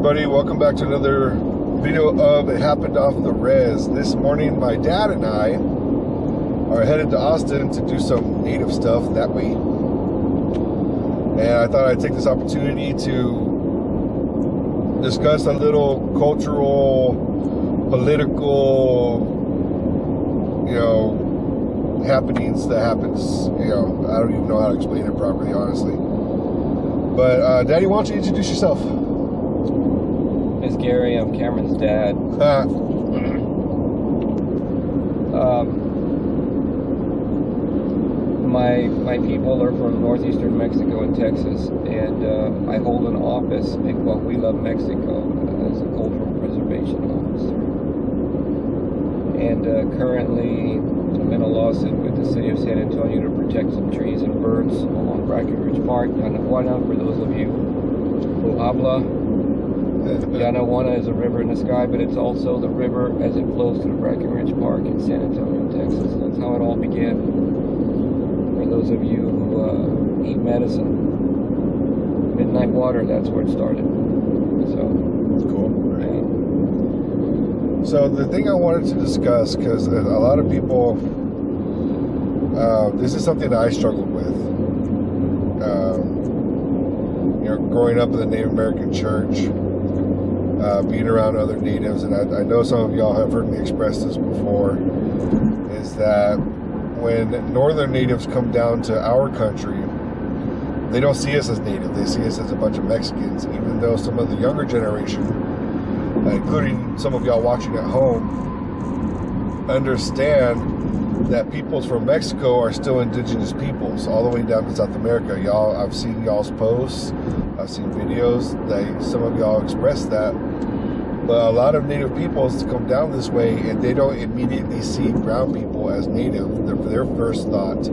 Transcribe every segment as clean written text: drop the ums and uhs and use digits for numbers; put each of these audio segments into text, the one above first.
everybody, welcome back to another video of It Happened Off the Res. This morning my dad and I are headed to Austin to do some native stuff that way. And I thought I'd take this opportunity to discuss a little cultural, political, happenings that happens. I don't even know how to explain it properly, honestly. But Daddy, why don't you introduce yourself? Miss Gary, I'm Cameron's dad. My people are from northeastern Mexico and Texas, and I hold an office in Coahuila, Mexico, as a cultural preservation officer. And currently, I'm in a lawsuit with the city of San Antonio to protect some trees and birds along Breckenridge Park. Yanaguana, for those of you who habla. Yanaguana is a river in the sky, but it's also the river as it flows through Breckenridge Park in San Antonio, Texas. That's how it all began. For those of you who eat medicine, midnight water, that's where it started. So cool. Right. So the thing I wanted to discuss, because a lot of people, this is something that I struggled with. Growing up in the Native American church, being around other natives, and I know some of y'all have heard me express this before, is that when northern natives come down to our country, they don't see us as native. They see us as a bunch of Mexicans, even though some of the younger generation, including some of y'all watching at home, understand that peoples from Mexico are still indigenous peoples all the way down to South America. Y'all, I've seen y'all's posts, I've seen videos that some of y'all express that, but a lot of native peoples come down this way and they don't immediately see brown people as native. Their first thought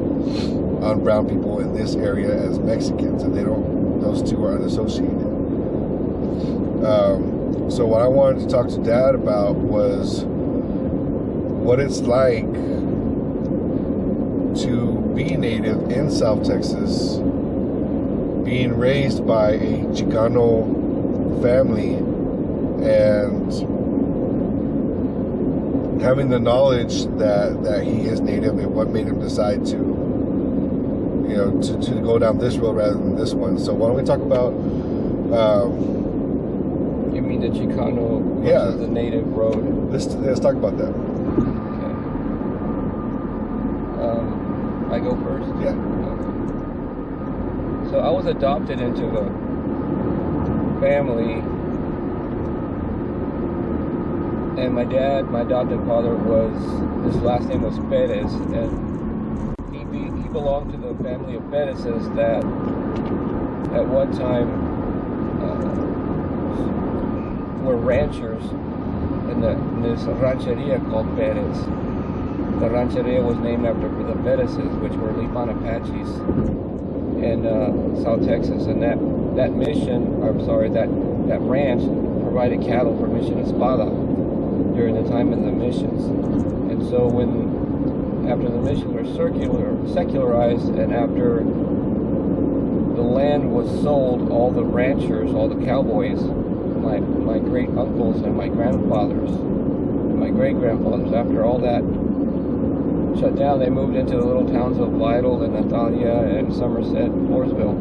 on brown people in this area as Mexicans, and those two are unassociated. So what I wanted to talk to Dad about was what it's like to be native in South Texas, being raised by a Chicano family, and having the knowledge that he is native, and what made him decide to go down this road rather than this one. So why don't we talk about you mean the Chicano versus the native road? Let's talk about that. Okay. I go first? Yeah. So I was adopted into a family, and my adopted father his last name was Perez, and he belonged to the family of Perez's that at one time were ranchers in this rancheria called Perez. The rancheria was named after the Perez's, which were Lipan Apaches in South Texas, and that ranch provided cattle for Mission Espada during the time of the missions. And so after the missions were secularized, and after the land was sold, all the ranchers, all the cowboys, my great uncles and my grandfathers, and my great grandfathers, after all that shut down, they moved into the little towns of Lytle and Natalia and Somerset, Floresville,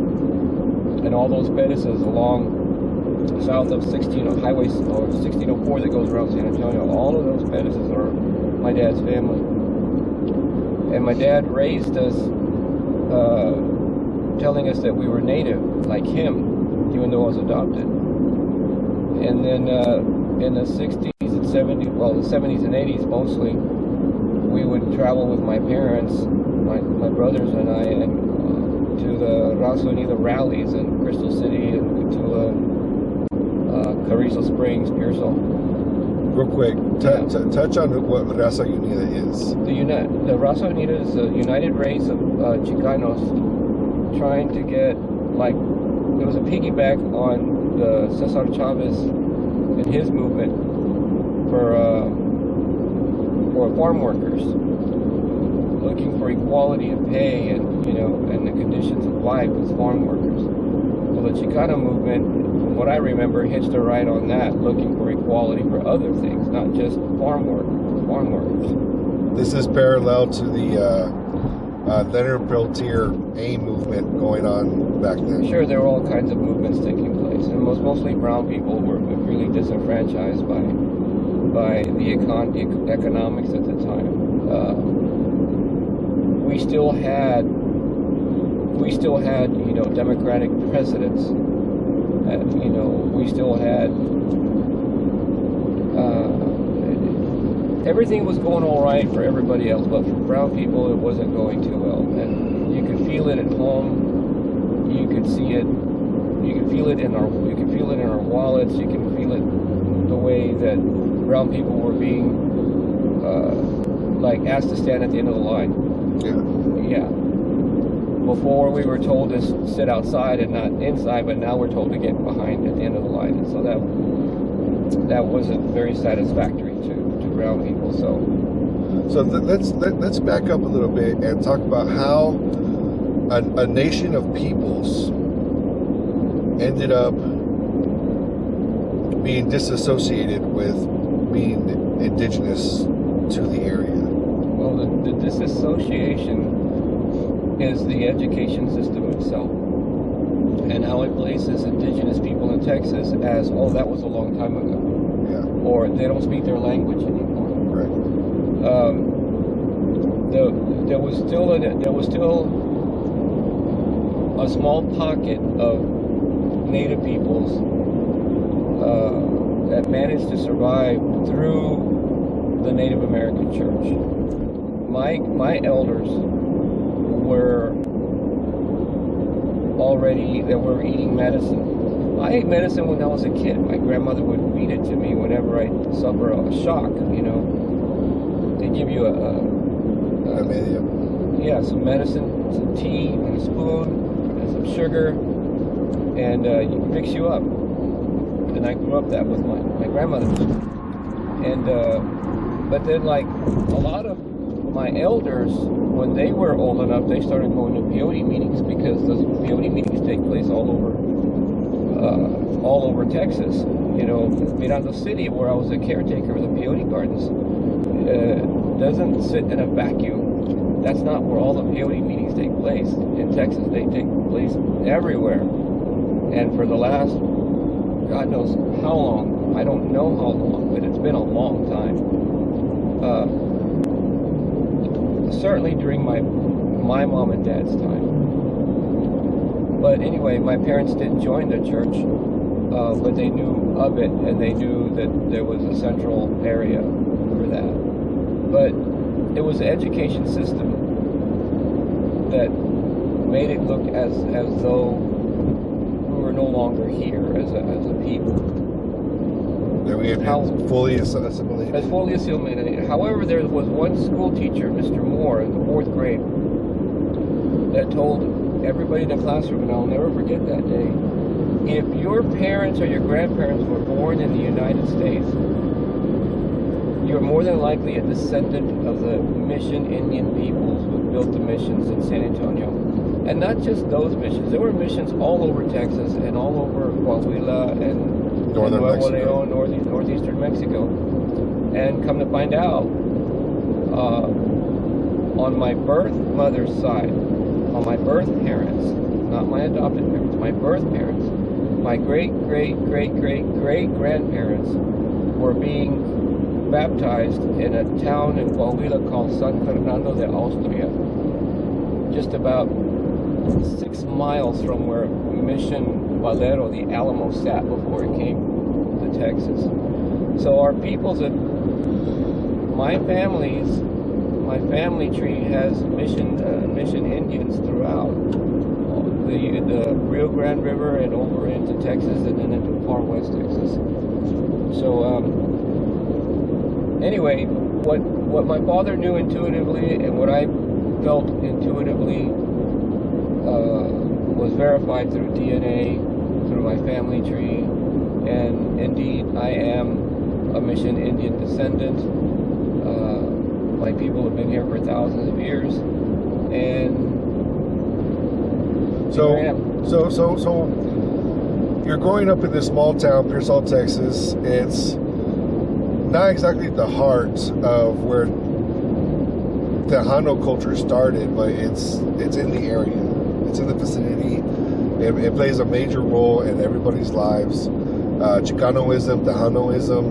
and all those Perez's along south of Highway 1604 that goes around San Antonio. All of those Perez's are my dad's family, and my dad raised us, telling us that we were native like him, even though I was adopted. And then in the 60s and 70s, the 70s and 80s mostly, we would travel with my parents, my brothers and I, and to the Raza Unida rallies in Crystal City and to Carrizo Springs, Pearsall. Real quick, touch on what Raza Unida is. The Raza Unida is a united race of Chicanos trying to get, it was a piggyback on the Cesar Chavez and his movement for farm workers. looking for equality in pay and, you know, and the conditions of life as farm workers. Well, the Chicano movement, from what I remember, hitched a ride on that, looking for equality for other things, not just farm workers. This is parallel to the Leonard Peltier AIM movement going on back then. Sure, there were all kinds of movements taking place, and mostly brown people were really disenfranchised by the economics at the time. We still had, you know, Democratic presidents. You know, we still had everything was going all right for everybody else, but for brown people, it wasn't going too well. And you could feel it at home. You could see it. You could feel it in our. You could feel it in our wallets. You can feel it the way that brown people were being like asked to stand at the end of the line. Yeah. Before we were told to sit outside and not inside, but now we're told to get behind at the end of the line, and so that wasn't very satisfactory to brown people. So let's back up a little bit and talk about how a nation of peoples ended up being disassociated with being indigenous to the area. Well, the disassociation is the education system itself, and how it places indigenous people in Texas as, oh, that was a long time ago, or they don't speak their language anymore. Right. There was still a small pocket of Native peoples that managed to survive through the Native American church. My elders were eating medicine. I ate medicine when I was a kid. My grandmother would feed it to me whenever I suffer a shock. You know, they give you some medicine, some tea, and a spoon, and some sugar, and fix you up. And I grew up that with my grandmother. And but then, like a lot of my elders, when they were old enough, they started going to peyote meetings, because those peyote meetings take place all over Texas. You know, Miranda City, where I was a caretaker of the peyote gardens, doesn't sit in a vacuum. That's not where all the peyote meetings take place. In Texas, they take place everywhere. And for the last, God knows how long, I don't know how long, but it's been a long time. Certainly during my mom and dad's time. But anyway, my parents didn't join the church, but they knew of it, and they knew that there was a central area for that. But it was the education system that made it look as though we were no longer here as a people. That we had been fully assimilated. As fully assimilated. However, there was one school teacher, Mr. Moore, in the 4th grade, that told everybody in the classroom, and I'll never forget that day, if your parents or your grandparents were born in the United States, you're more than likely a descendant of the Mission Indian peoples who built the missions in San Antonio. And not just those missions. There were missions all over Texas and all over Coahuila and Northern Nuevo Mexico. León, northeastern Mexico. And come to find out, on my birth mother's side, on my birth parents, not my adopted parents, my birth parents, my great-great-great-great-great-grandparents were being baptized in a town in Coahuila called San Fernando de Austria, just about 6 miles from where Mission Valero, the Alamo, sat before it came to Texas. So our peoples, my family tree has mission Indians throughout the Rio Grande River and over into Texas and then into far west Texas. So anyway, what my father knew intuitively and what I felt intuitively was verified through DNA, through my family tree, and indeed I am a Mission Indian descendant. My people have been here for thousands of years, and So, here I am. so you're growing up in this small town, Pearsall, Texas. It's not exactly the heart of where Tejano culture started, but it's in the area. It's in the vicinity. It plays a major role in everybody's lives. Chicanoism, Tejanoism.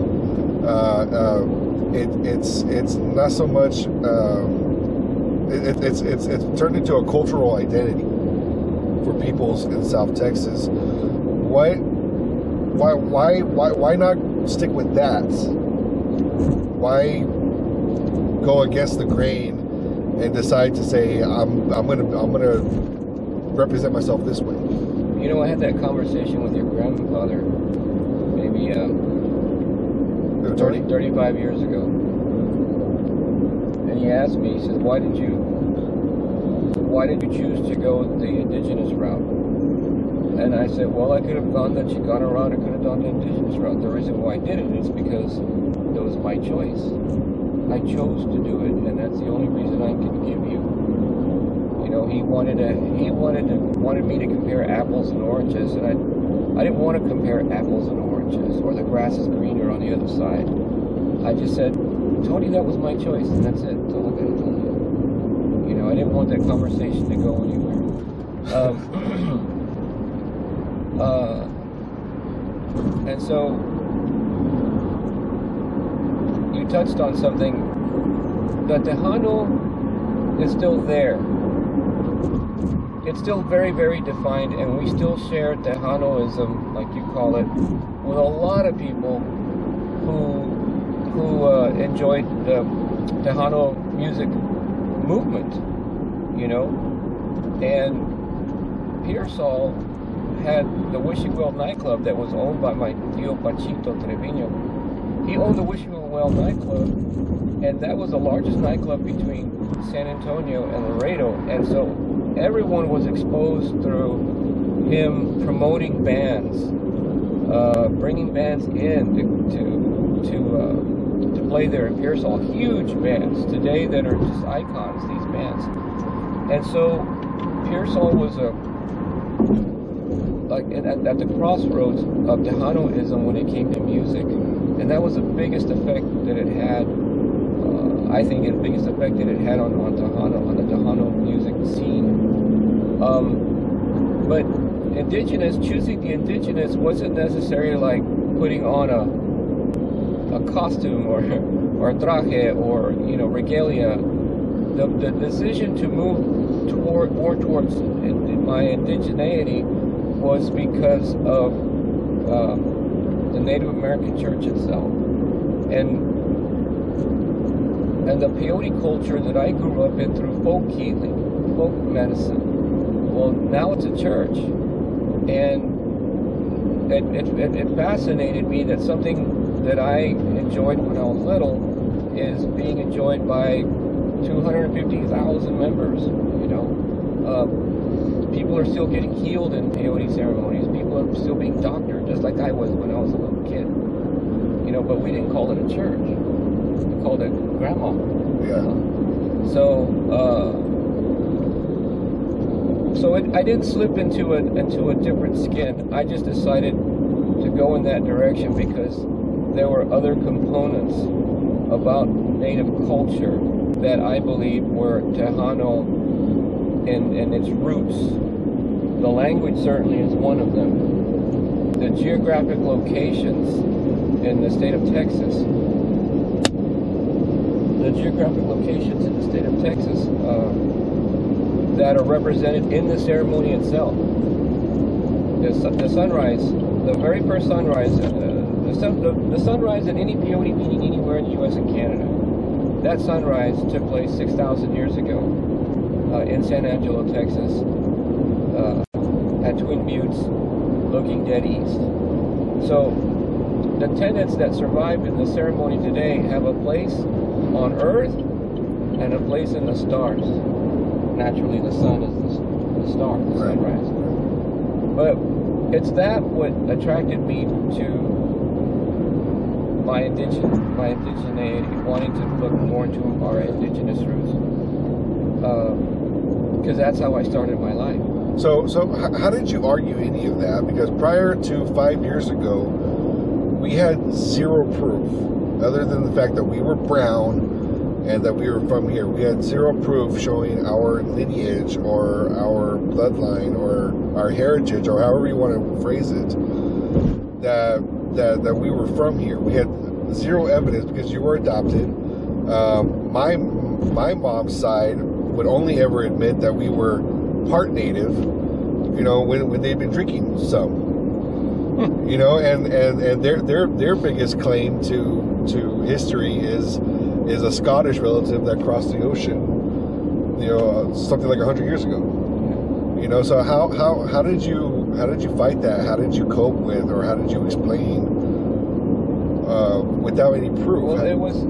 It's not so much. It's turned into a cultural identity for peoples in South Texas. Why not stick with that? Why go against the grain and decide to say I'm gonna represent myself this way? You know, I had that conversation with your grandfather maybe 35 years ago, and he asked me, he says, why did you choose to go the indigenous route? And I said, well, I could have gone the Chicano route, I could have gone the indigenous route. The reason why I did it is because it was my choice. I chose to do it, and that's the only reason I can give you. You know, he wanted me to compare apples and oranges, and I didn't want to compare apples and oranges, or the grass is greener on the other side. I just said, Tony, that was my choice, and that's it. That's all I'm going to tell you. You know, I didn't want that conversation to go anywhere. And so you touched on something. The Tejano is still there. It's still very, very defined, and we still share Tejanoism, like you call it, with a lot of people who enjoyed the Tejano music movement, you know. And Pearsall had the Wishing Well nightclub that was owned by my tío Pachito Trevino. He owned the Wishing Well nightclub, and that was the largest nightclub between San Antonio and Laredo. And so everyone was exposed through him promoting bands, bringing bands in to play there in Pearsall. Huge bands today that are just icons, these bands. And so Pearsall was at the crossroads of Tejanoism when it came to music, and that was the biggest effect that it had. I think the biggest effect that it had on the Tejano music scene. But choosing the indigenous wasn't necessarily like putting on a costume or a traje or, you know, regalia. The decision to move more towards my indigeneity was because of the Native American church itself, and the peyote culture that I grew up in through folk healing, folk medicine. Well, now it's a church, and it fascinated me that something that I enjoyed when I was little is being enjoyed by 250,000 members. You know, people are still getting healed in peyote ceremonies. People are still being doctored, just like I was when I was a little kid. You know, but we didn't call it a church. We called it grandma. Yeah. So I didn't slip into a different skin. I just decided to go in that direction because there were other components about Native culture that I believe were Tejano in its roots. The language certainly is one of them. The geographic locations in the state of Texas. That are represented in the ceremony itself. The sunrise, the very first sunrise, the sunrise in any peyote meeting anywhere in the U.S. and Canada. That sunrise took place 6,000 years ago in San Angelo, Texas, at Twin Buttes, looking dead east. So the tenets that survive in the ceremony today have a place on Earth and a place in the stars. Naturally, the sun is the star, the sunrise. But it's that what attracted me to my indigeneity, wanting to look more into our indigenous roots, because that's how I started my life. So how did you argue any of that? Because prior to 5 years ago, we had zero proof, other than the fact that we were brown and that we were from here. We had zero proof showing our lineage or our bloodline or our heritage, or however you want to phrase it, that we were from here. We had zero evidence because you were adopted. My mom's side would only ever admit that we were part native, when they'd been drinking some. And their biggest claim to history is a Scottish relative that crossed the ocean, something like 100 years ago. So how did you fight that? How did you cope with, or how did you explain without any proof? Well, it was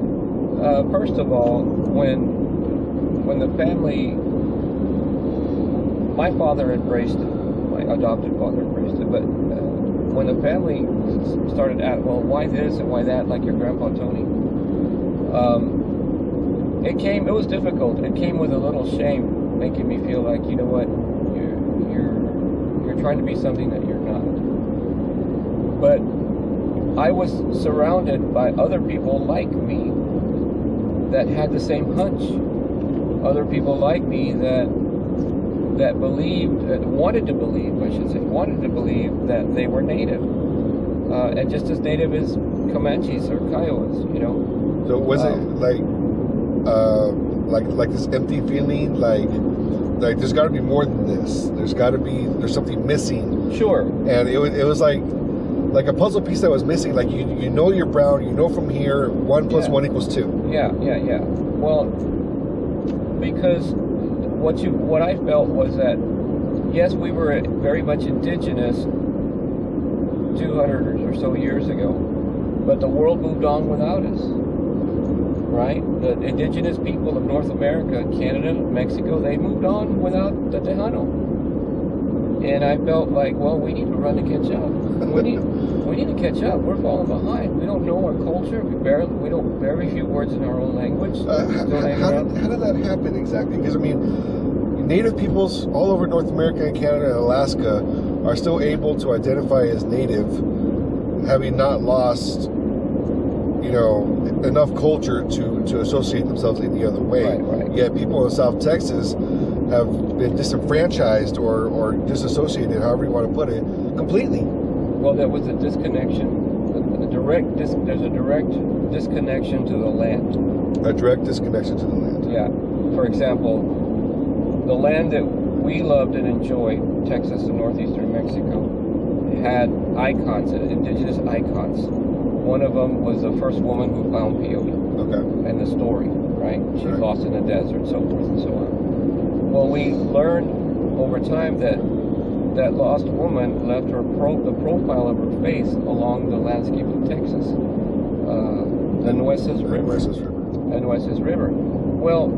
first of all, when the family, my father embraced it, my adopted father embraced it, but when the family started at, well, why this and why that, like your grandpa Tony, it was difficult. It came with a little shame, making me feel like, you know what, you're trying to be something that you're not. But I was surrounded by other people like me that had the same hunch. Other people like me that believed, wanted to believe that they were native, and just as native as Comanches or Kiowas, So was it like this empty feeling, like there's got to be more than this. There's something missing. Sure. And it was like a puzzle piece that was missing. Like you're brown, from here, 1 + 1 = 2. Yeah. Well, because what I felt was that, yes, we were very much indigenous 200 or so years ago, but the world moved on without us, right? The indigenous people of North America, Canada, Mexico, they moved on without the Tejano. And I felt like, well, we need to run to catch up. We need to catch up. We're falling behind. We don't know our culture. We know very few words in our own language. How did that happen exactly? Because Native peoples all over North America and Canada and Alaska are still able to identify as native, having not lost, enough culture to associate themselves any other way. Right. Yet people in South Texas have been disenfranchised or disassociated, however you want to put it, completely. Well, there was a disconnection. There's a direct disconnection to the land. A direct disconnection to the land. Yeah. For example, the land that we loved and enjoyed, Texas and northeastern Mexico, had icons, indigenous icons. One of them was the first woman who found peyote. Okay. And the story, right? She was lost in the desert, so forth and so on. Well, we learned over time that lost woman left the profile of her face along the landscape of Texas, the Nueces River. Well,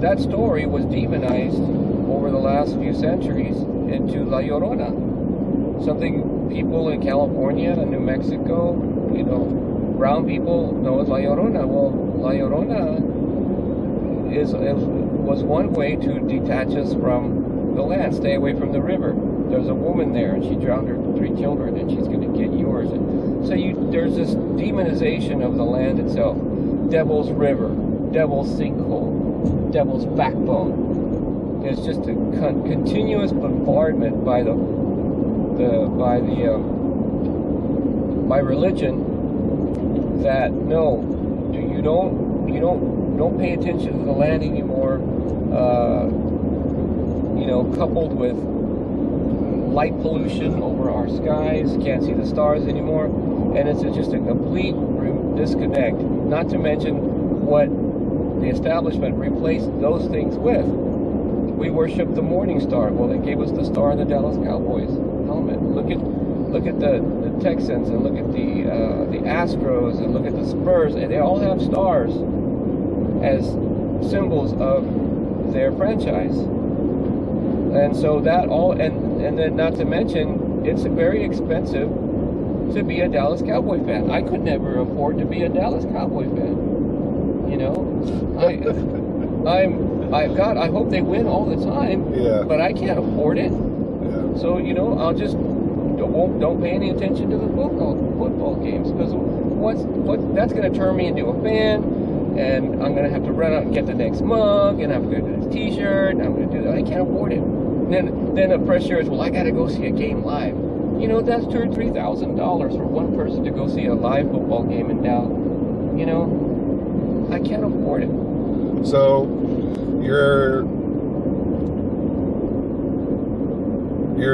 that story was demonized over the last few centuries into La Llorona, something people in California and New Mexico, brown people know as La Llorona. Well, La Llorona was one way to detach us from the land, stay away from the river. There's a woman there, and she drowned her 3 children, and she's going to get yours. And so there's this demonization of the land itself. Devil's River, Devil's Sinkhole, Devil's Backbone. It's just a continuous bombardment by religion that you don't pay attention to the land anymore. Coupled with light pollution over our skies, can't see the stars anymore, and it's just a complete disconnect. Not to mention what the establishment replaced those things with. We worship the morning star. Well, they gave us the star in the Dallas Cowboys helmet. Look at the Texans, and look at the Astros, and look at the Spurs, and they all have stars as symbols of their franchise. And so that all, and then not to mention, it's very expensive to be a Dallas Cowboy fan. I could never afford to be a Dallas Cowboy fan. You know, God, I hope they win all the time. Yeah. But I can't afford it. Yeah. So, you know, I'll just don't pay any attention to the football games, because that's going to turn me into a fan, and I'm going to have to run out and get the next mug, and I'm going to do this T-shirt, and I'm going to do that. I can't afford it. And then the pressure is, well, I got to go see a game live. You know, that's $2,000 or $3,000 for one person to go see a live football game in Dallas. You know, I can't afford it. So you're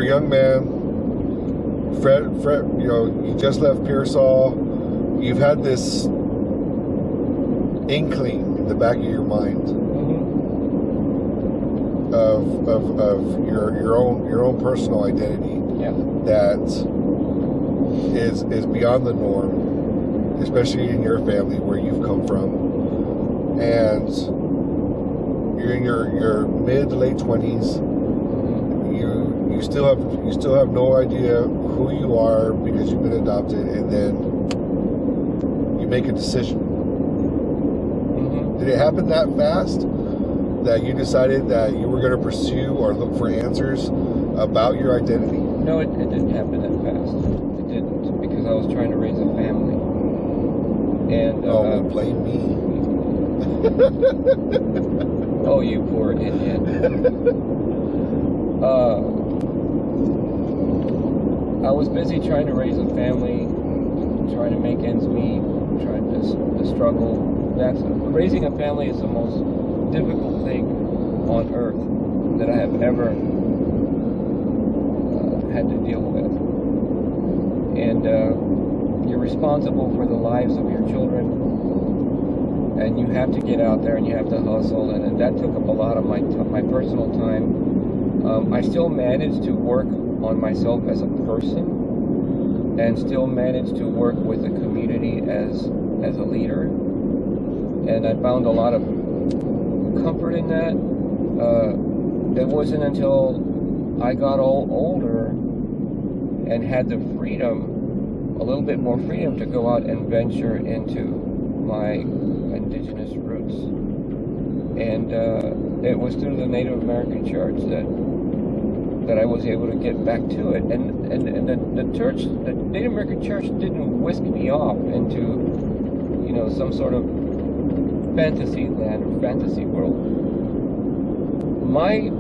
a young man. Fred, you know, you just left Pearsall. You've had this inkling in the back of your mind of your own personal identity that is beyond the norm, especially in your family where you've come from, and you're in your mid to late 20s. You still have no idea who you are because you've been adopted, and then you make a decision. Did it happen that fast that you decided that you were going to pursue or look for answers about your identity? No, it didn't happen that fast. It didn't, because I was trying to raise a family. And blame me. Oh, you poor idiot. I was busy trying to raise a family, trying to make ends meet, trying to struggle. Raising a family is the most difficult thing on earth that I have ever had to deal with. And you're responsible for the lives of your children, and you have to get out there and you have to hustle, and that took up a lot of my personal time. I still managed to work on myself as a person, and still managed to work with the community as a leader, and I found a lot of comfort in that. It wasn't until I got older and had the freedom, a little bit more freedom, to go out and venture into my indigenous roots, and it was through the Native American church that I was able to get back to it. And the church, the Native American church, didn't whisk me off into, you know, some sort of fantasy land or fantasy world. My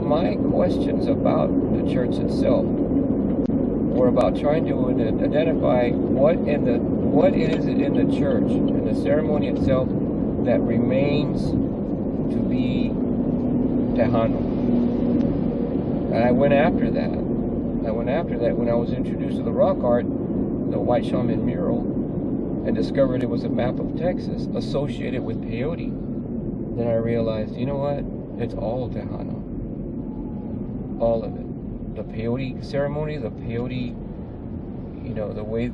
questions about the church itself were about trying to identify what it is in the church and the ceremony itself that remains to be Tejano. And I went after that. When I was introduced to the rock art, the White Shaman mural, and discovered it was a map of Texas associated with peyote. Then I realized, you know what? It's all Tejano. All of it. The peyote ceremony, the peyote, you know, the way,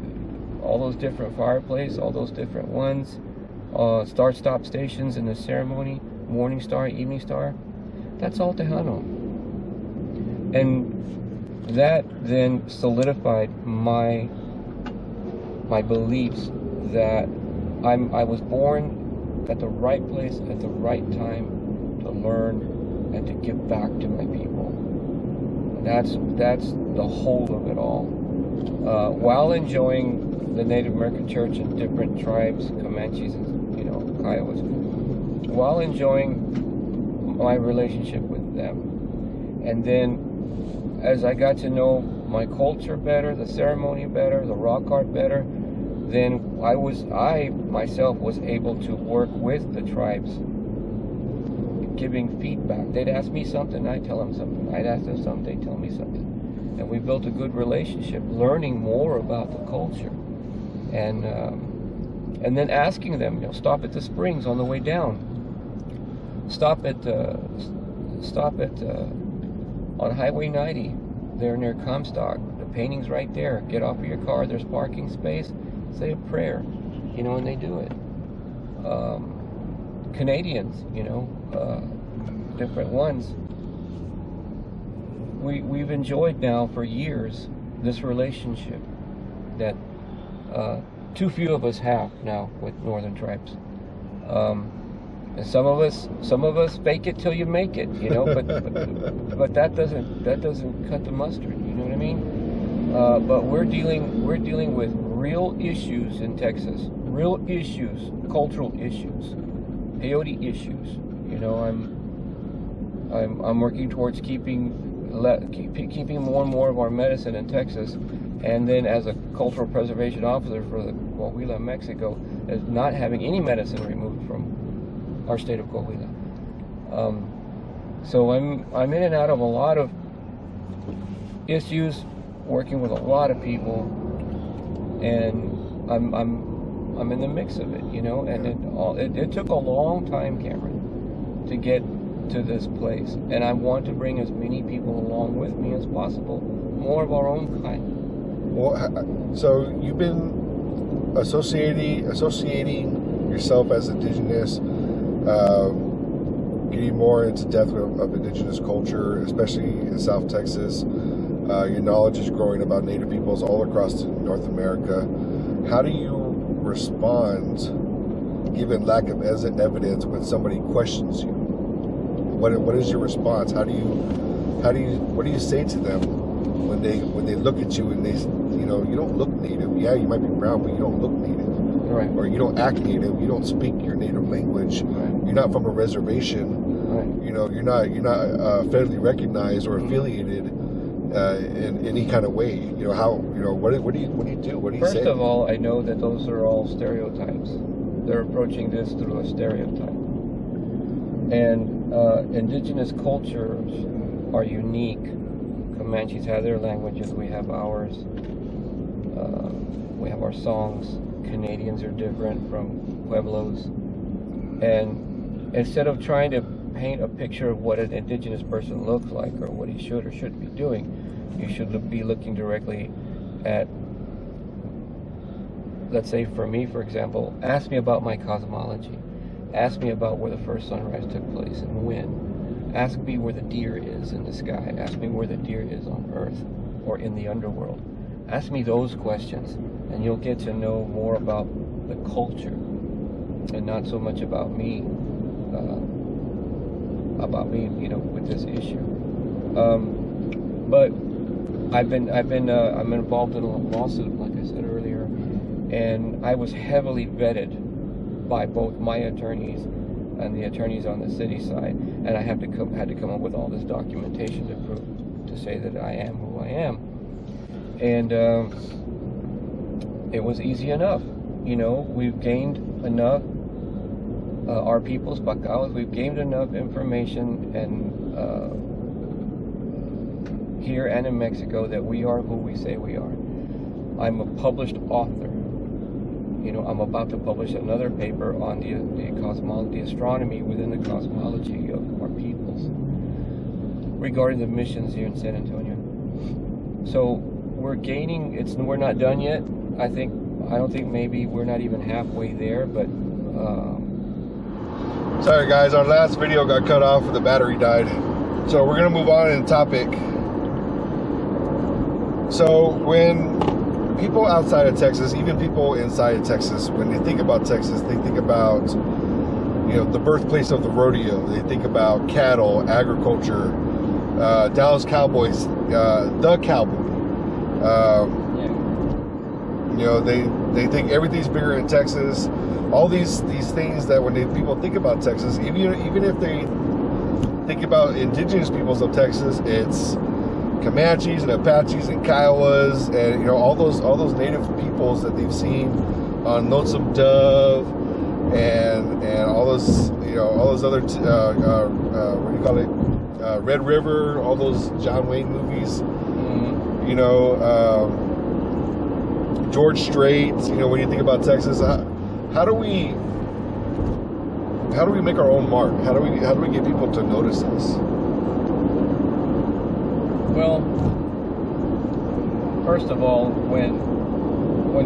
all those different fireplaces, all those different ones, start-stop stations in the ceremony, morning star, evening star, that's all Tejano. And that then solidified my beliefs that I was born at the right place at the right time to learn and to give back to my people. That's the whole of it all. While enjoying the Native American church and different tribes, Comanches and, you know, Kiowas, while enjoying my relationship with them, and then as I got to know my culture better, the ceremony better, the rock art better, then I myself was able to work with the tribes, giving feedback. They'd ask me something, I'd tell them something. I'd ask them something, they'd tell me something. And we built a good relationship, learning more about the culture. And then asking them, you know, stop at the springs on the way down. Stop at on Highway 90, there near Comstock. The painting's right there. Get off of your car, there's parking space. Say a prayer, you know, and they do it. Canadians, you know, different ones. We've enjoyed now for years this relationship that Too few of us have now with northern tribes. And some of us fake it till you make it, you know. But that doesn't cut the mustard. You know what I mean? But we're dealing with real issues in Texas, real issues, cultural issues, peyote issues. You know, I'm working towards keeping more and more of our medicine in Texas, and then as a cultural preservation officer for the Coahuila, Mexico, as not having any medicine removed from our state of Coahuila. So I'm in and out of a lot of issues, working with a lot of people, and I'm in the mix of it, you know. And it took a long time, Cameron, to get to this place, and I want to bring as many people along with me as possible, more of our own kind. Well, so you've been associating yourself as indigenous, getting more into depth of indigenous culture, especially in South Texas. Your knowledge is growing about Native peoples all across North America. How do you respond, given lack of evidence, when somebody questions you? What is your response? What do you say to them when they look at you and they, you know, you don't look Native. Yeah, you might be brown, but you don't look Native. Right. Or you don't act Native. You don't speak your native language. Right. You're not from a reservation. Right. You know, you're not federally recognized or affiliated in any kind of way. You know what do you do? What do you say? First of all, I know that those are all stereotypes. They're approaching this through a stereotype. And indigenous cultures are unique. Comanches have their languages, we have ours. We have our songs. Canadians are different from Pueblos. And instead of trying to paint a picture of what an indigenous person looks like or what he should or shouldn't be doing, you should be looking directly at, let's say for me, for example, ask me about my cosmology. Ask me about where the first sunrise took place and when. Ask me where the deer is in the sky. Ask me where the deer is on Earth or in the underworld. Ask me those questions, and you'll get to know more about the culture and not so much about me, you know, with this issue. But I'm involved in a lawsuit, like I said earlier, and I was heavily vetted by both my attorneys and the attorneys on the city side, and I had to come up with all this documentation to say that I am who I am, and it was easy enough. You know, we've gained enough. Our people's Bacaos, we've gained enough information and here and in Mexico that we are who we say we are. I'm a published author. You know, I'm about to publish another paper on the cosmology, the astronomy within the cosmology of our peoples regarding the missions here in San Antonio. So we're gaining. We're not done yet. I don't think maybe we're not even halfway there. But sorry guys, our last video got cut off and the battery died. So we're gonna move on in the topic. So when people outside of Texas, even people inside of Texas, when they think about Texas, they think about, you know, the birthplace of the rodeo. They think about cattle, agriculture, Dallas Cowboys, the cowboy. You know, they think everything's bigger in Texas. All these things that when people think about Texas, even if they think about indigenous peoples of Texas, it's Comanches and Apaches and Kiowas and, you know, all those native peoples that they've seen on Lonesome Dove and all those, you know, all those other what do you call it, Red River, all those John Wayne movies. Mm-hmm. You know, George Strait. You know, when you think about Texas, how do we make our own mark? How do we get people to notice us? Well, first of all, when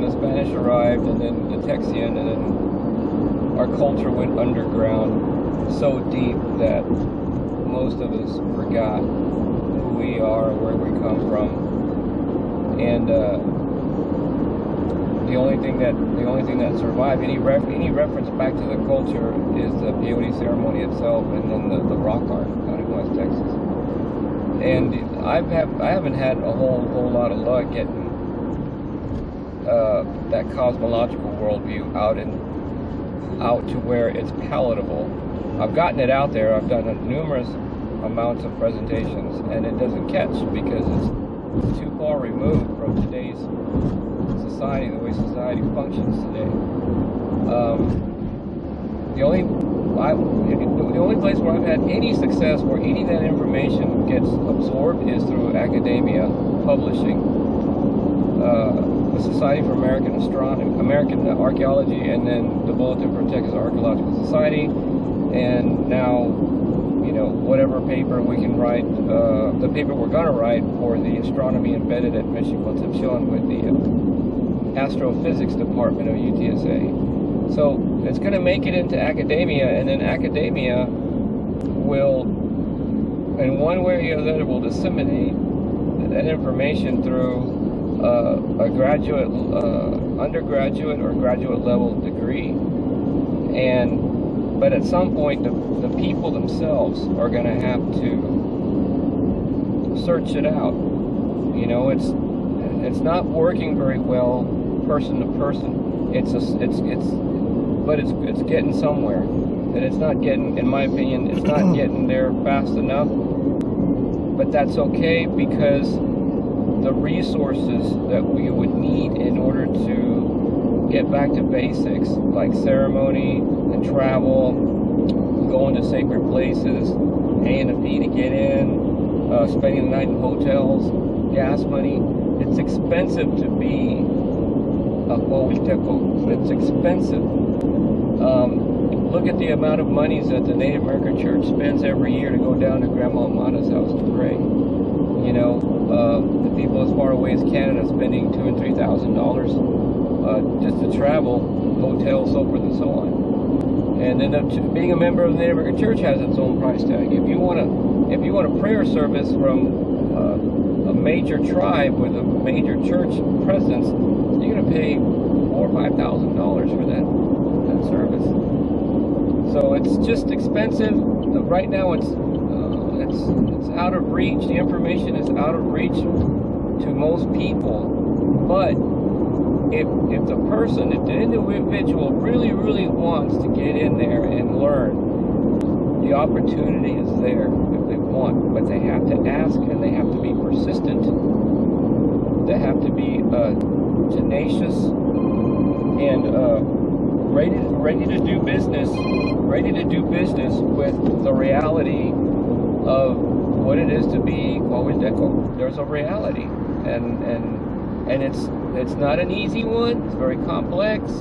the Spanish arrived, and then the Texian, and then our culture went underground so deep that most of us forgot who we are, where we come from, and the only thing that survived, any reference back to the culture, is the peyote ceremony itself, and then the rock art out in West Texas. And I haven't had a whole lot of luck getting that cosmological worldview out to where it's palatable. I've gotten it out there. I've done numerous amounts of presentations, and it doesn't catch because it's too far removed from today's society, the way society functions today. The only place where I've had any success where any of that information gets absorbed is through academia, publishing. The Society for American Archaeology, and then the Bulletin for Texas Archaeological Society, and now, you know, whatever paper we can write, the paper we're going to write for the astronomy embedded at Mission Concepcion with the astrophysics department of UTSA. So it's going to make it into academia, and then academia will, in one way or the other, will disseminate that information through a graduate, undergraduate or graduate level degree, but at some point the people themselves are going to have to search it out. You know, it's not working very well person to person. But it's getting somewhere, and it's not getting, in my opinion, it's not getting there fast enough. But that's okay, because the resources that we would need in order to get back to basics, like ceremony and travel, going to sacred places, paying a fee to get in, spending the night in hotels, gas money. It's expensive to be a Huahuiteco. It's expensive. Look at the amount of monies that the Native American Church spends every year to go down to Grandma Amana's house to pray. You know, the people as far away as Canada spending $2,000 and $3,000 just to travel, hotels, so forth and so on. And then being a member of the Native American Church has its own price tag. If you want a prayer service from a major tribe with a major church presence, you're going to pay $4,000 or $5,000 for that service. So it's just expensive. Right now it's out of reach. The information is out of reach to most people. But if the individual really wants to get in there and learn, the opportunity is there if they want. But they have to ask, and they have to be persistent. They have to be tenacious and ready to do business with the reality of what it is to be Huahuiteco. There's a reality, and it's not an easy one. It's very complex,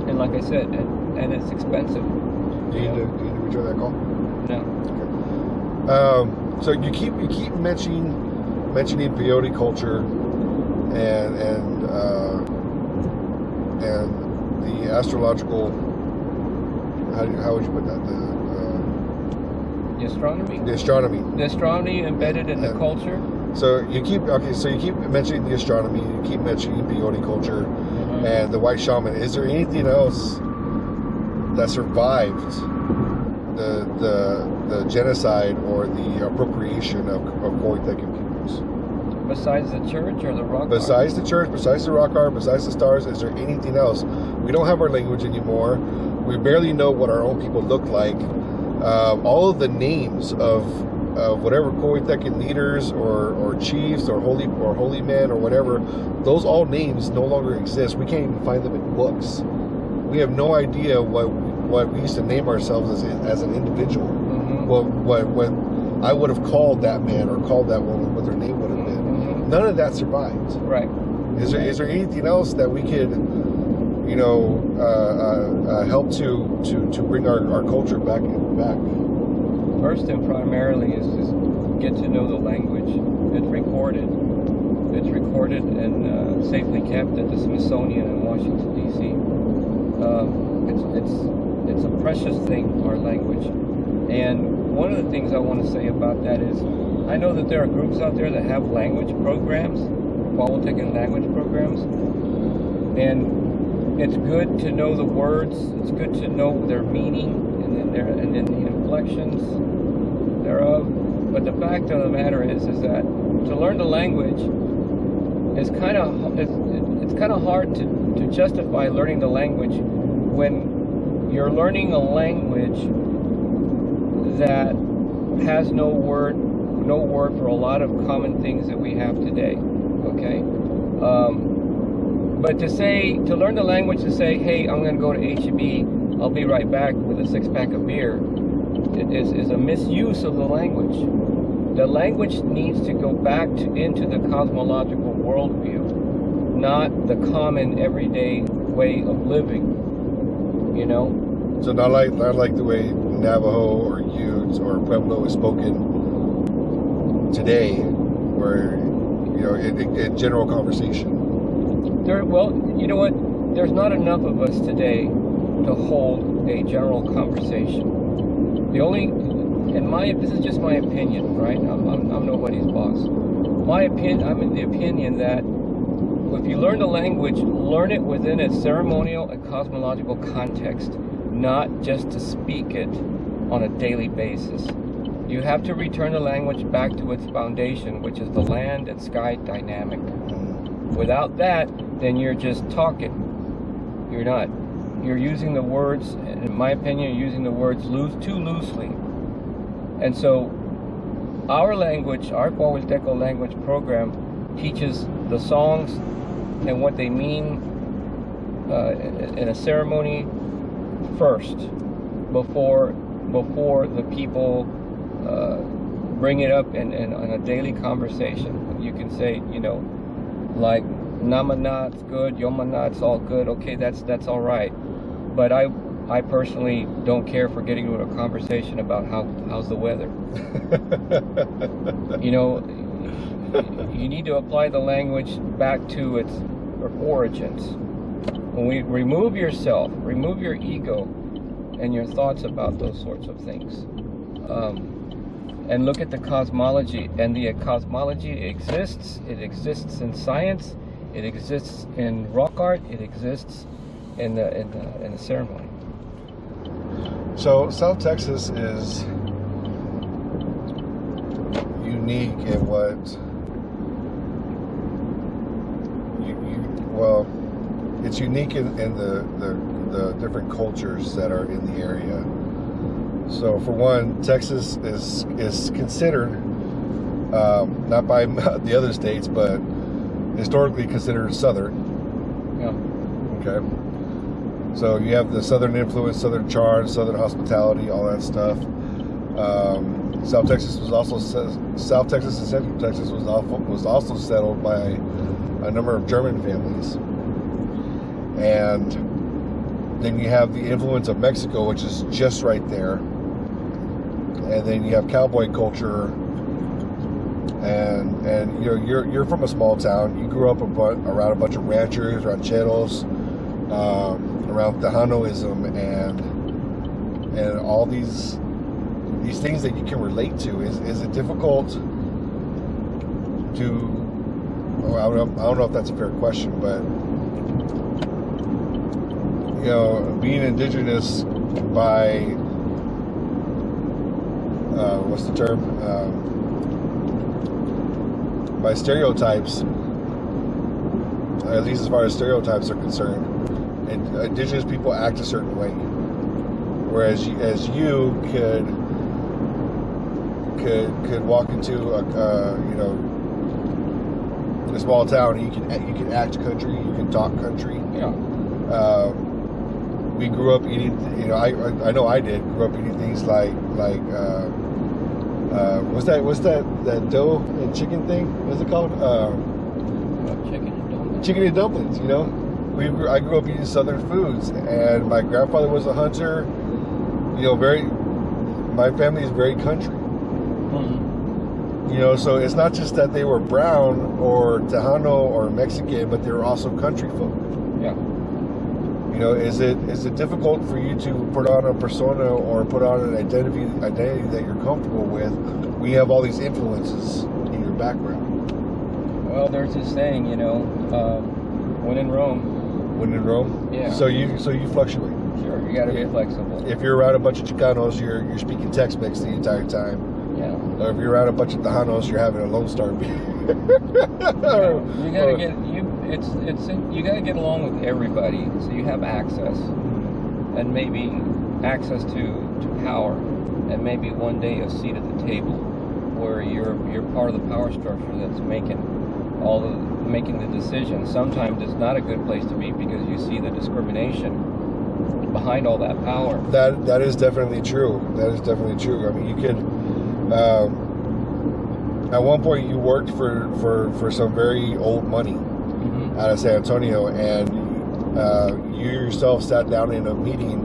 and like I said, and it's expensive. Do you need to return that call? No. Okay. So you keep mentioning peyote culture and the astrological. How would you put that? The astronomy. The astronomy. The astronomy embedded in the culture. So you keep mentioning the astronomy. You keep mentioning peyote culture and the white shaman. Is there anything else that survived the genocide or the appropriation of Huahuitecan peoples? Besides the church or the rock Besides the church, besides the rock art, besides the stars, is there anything else? We don't have our language anymore. We barely know what our own people look like. All of the names of whatever Huahuitecan leaders or chiefs or holy men or whatever, those all names no longer exist. We can't even find them in books. We have no idea what we used to name ourselves as an individual. What I would have called that man or called that woman, what their name would have been. None of that survived. Right. Is there anything else that we could, help to bring our culture back? First and primarily is just get to know the language. It's recorded. It's recorded and safely kept at the Smithsonian in Washington, D.C. It's a precious thing, our language. And one of the things I want to say about that is, I know that there are groups out there that have language programs, Qualitic and language programs. And it's good to know the words, it's good to know their meaning, and then the inflections thereof. But the fact of the matter is that to learn the language is kind of hard to justify learning the language when you're learning a language that has no word for a lot of common things that we have today. Okay, but to learn the language, to say, hey, I'm going to go to H-E-B, I'll be right back with a 6-pack of beer, is a misuse of the language. The language needs to go back into the cosmological worldview, not the common everyday way of living. You know. So not like the way Navajo or Utes or Pueblo is spoken today, where in general conversation. Well, you know what? There's not enough of us today to hold a general conversation. This is just my opinion, right? I'm nobody's boss. I'm in the opinion that if you learn the language, learn it within a ceremonial and cosmological context, not just to speak it on a daily basis. You have to return the language back to its foundation, which is the land and sky dynamic. Without that, then you're just talking. You're not. You're using the words, in my opinion, you're using the words too loosely. And so our language, our Coahuilteco language program, teaches the songs and what they mean in a ceremony first, before the people bring it up in a daily conversation. You can say, like Namanat's good, Yomanat's all good. Okay, that's all right. But I personally don't care for getting into a conversation about how's the weather. You need to apply the language back to its origins. When we remove yourself, remove your ego and your thoughts about those sorts of things, and look at the cosmology. And the cosmology exists. It exists in science. It exists in rock art. It exists in the ceremony. So South Texas is unique in what it's unique in the different cultures that are in the area. So for one, Texas is considered, not by the other states, but historically considered southern. Yeah. Okay. So you have the southern influence, southern charm, southern hospitality, all that stuff. South Texas and Central Texas was also settled by a number of German families. And then you have the influence of Mexico, which is just right there. And then you have cowboy culture. And you're from a small town. You grew up around a bunch of ranchers, rancheros, around Tejanoism, and all these things that you can relate to. Is it difficult to? I don't know if that's a fair question, but being indigenous by what's the term? By stereotypes, at least as far as stereotypes are concerned, and indigenous people act a certain way, whereas you could walk into a small town and you can act country, you can talk country. Yeah. We grew up eating, I know I did grew up eating things like what's that dough and chicken thing? What's it called? Chicken and dumplings. Chicken and dumplings. I grew up eating southern foods, and my grandfather was a hunter. My family is very country. Mm-hmm. So it's not just that they were brown or Tejano or Mexican, but they were also country folk. Yeah. Is it difficult for you to put on a persona or put on an identity that you're comfortable with? We have all these influences in your background. Well, there's this saying, when in Rome. When in Rome? Yeah. So you fluctuate. Sure, you got to be flexible. If you're around a bunch of Chicanos, you're speaking Tex-Mex the entire time. Yeah. Or if you're around a bunch of Tejanos, you're having a Lone Star beer. You gotta you gotta get along with everybody, so you have access, and maybe access to power, and maybe one day a seat at the table, where you're part of the power structure that's making the decisions. Sometimes it's not a good place to be because you see the discrimination behind all that power. That is definitely true. That is definitely true. I mean, you could. At one point, you worked for some very old money out of San Antonio, and you yourself sat down in a meeting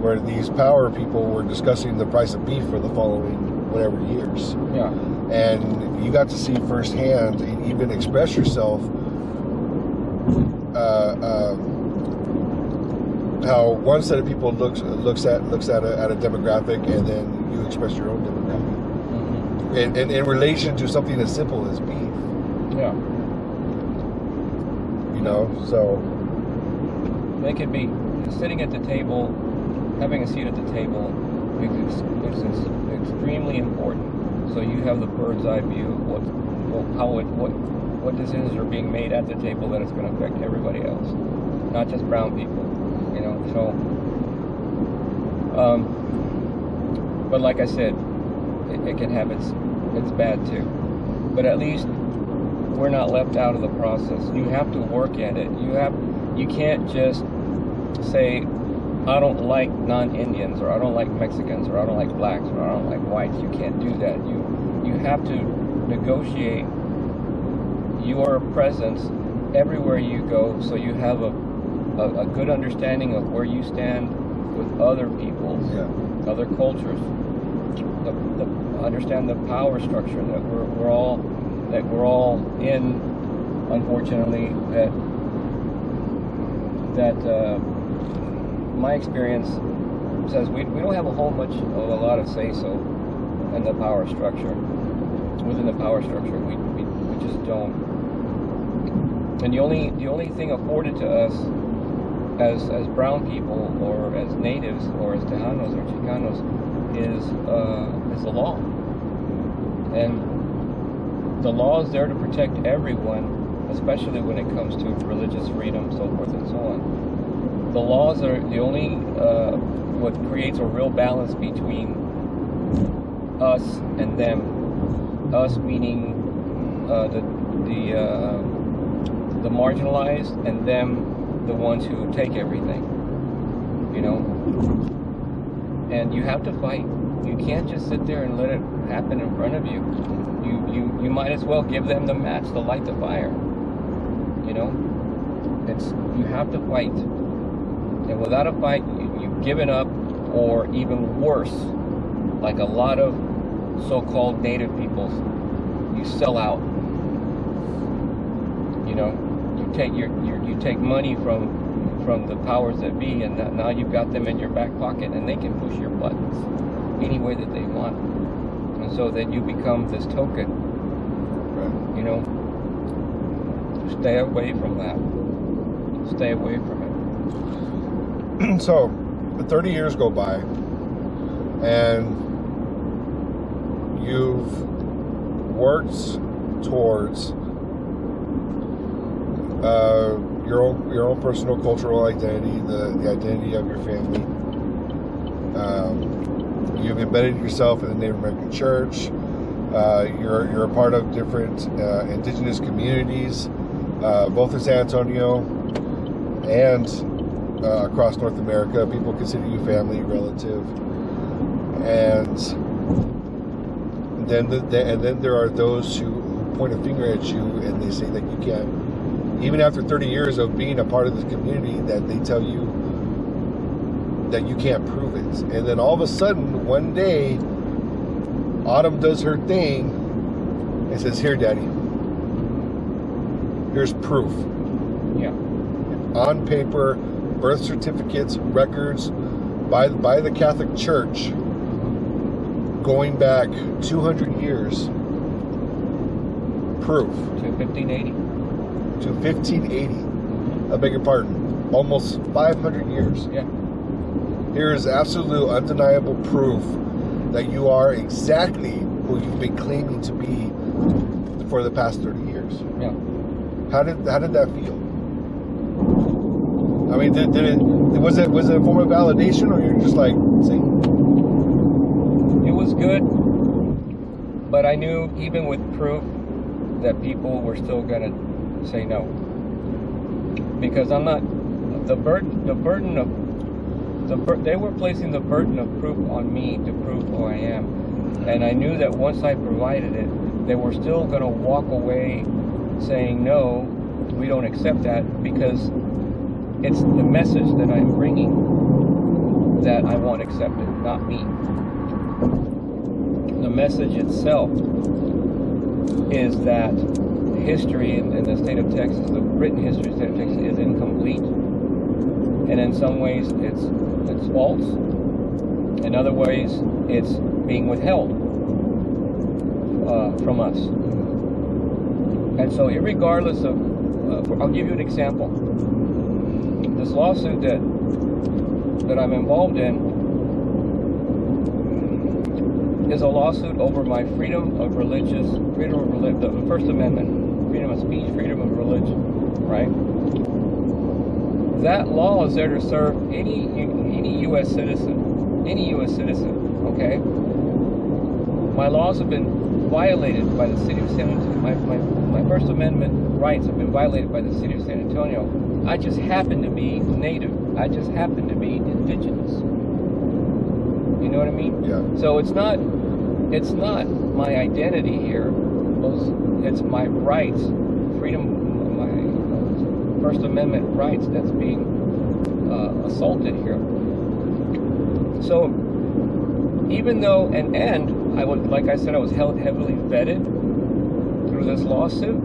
where these power people were discussing the price of beef for the following whatever years. Yeah. And you got to see firsthand and even express yourself how one set of people looks at a demographic, and then you express your own demographic. And in relation to something as simple as beef. Yeah. So they could be sitting at the table, having a seat at the table is extremely important. So you have the bird's eye view of what decisions are being made at the table that it's going to affect everybody else, not just brown people. So. But like I said, it can have its bad too. But at least we're not left out of the process. You have to work at it. You can't just say, I don't like non-Indians, or I don't like Mexicans, or I don't like blacks, or I don't like whites. You can't do that. You have to negotiate your presence everywhere you go, so you have a good understanding of where you stand with other peoples, other cultures. Understand the power structure that we're all in. Unfortunately, that my experience says we don't have a lot of say so in the power structure. Within the power structure, we just don't. And the only thing afforded to us as brown people, or as natives, or as Tejanos or Chicanos, is the law. And the law is there to protect everyone, especially when it comes to religious freedom, so forth and so on. The laws are the only what creates a real balance between us and them. Us meaning the marginalized, and them the ones who take everything. And you have to fight. You can't just sit there and let it happen in front of you. You might as well give them the match to light the fire. You have to fight. And without a fight, you've given up, or even worse, like a lot of so-called native peoples, you sell out. You take money from the powers that be, and now you've got them in your back pocket, and they can push your buttons any way that they want. And so then you become this token. Right. Stay away from that. Stay away from it. So 30 years go by, and you've worked towards your own personal cultural identity, the identity of your family. You've embedded yourself in the Native American Church. You're a part of different indigenous communities, both in San Antonio and across North America. People consider you family, relative, and then there are those who point a finger at you, and they say that you can't. Even after 30 years of being a part of this community, that they tell you that you can't prove it. And then all of a sudden, one day, Autumn does her thing and says, "Here, Daddy, here's proof." Yeah. On paper, birth certificates, records, by the Catholic Church, going back 200 years. Proof. 1580. To 1580. I beg your pardon. Almost 500 years. Yeah. Here is absolute, undeniable proof that you are exactly who you've been claiming to be for the past 30 years. Yeah. How did that feel? I mean, was it a form of validation, or you're just like, see? It was good, but I knew even with proof that people were still gonna say no, because I'm not they were placing the burden of proof on me to prove who I am, and I knew that once I provided it, they were still gonna walk away saying no, we don't accept that, because it's the message that I'm bringing that I want accepted, not me. The message itself is that history in the state of Texas, the written history of the state of Texas, is incomplete, and in some ways it's false. In other ways, it's being withheld from us. And so, irregardless of, I'll give you an example. This lawsuit that I'm involved in is a lawsuit over my freedom of religion, the First Amendment, freedom of speech, freedom of religion, right? That law is there to serve any U.S. citizen, okay? My laws have been violated by the city of San Antonio. My First Amendment rights have been violated by the city of San Antonio. I just happen to be native. I just happen to be indigenous. You know what I mean? Yeah. So it's not my identity here. It's my rights, freedom, my First Amendment rights that's being assaulted here. So even though, and I would, like I said, I was held heavily vetted through this lawsuit.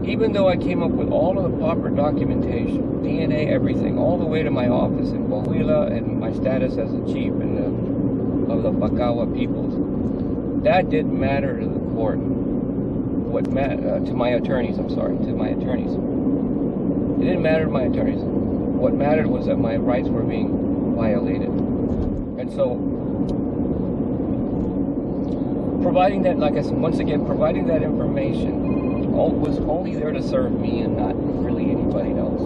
Even though I came up with all of the proper documentation, DNA, everything, all the way to my office in Coahuila and my status as a chief of the Bacagua peoples, that didn't matter to the court. To my attorneys, I'm sorry, to my attorneys. It didn't matter to my attorneys. What mattered was that my rights were being violated. And so, providing that, like I said, once again, providing that information was only there to serve me and not really anybody else.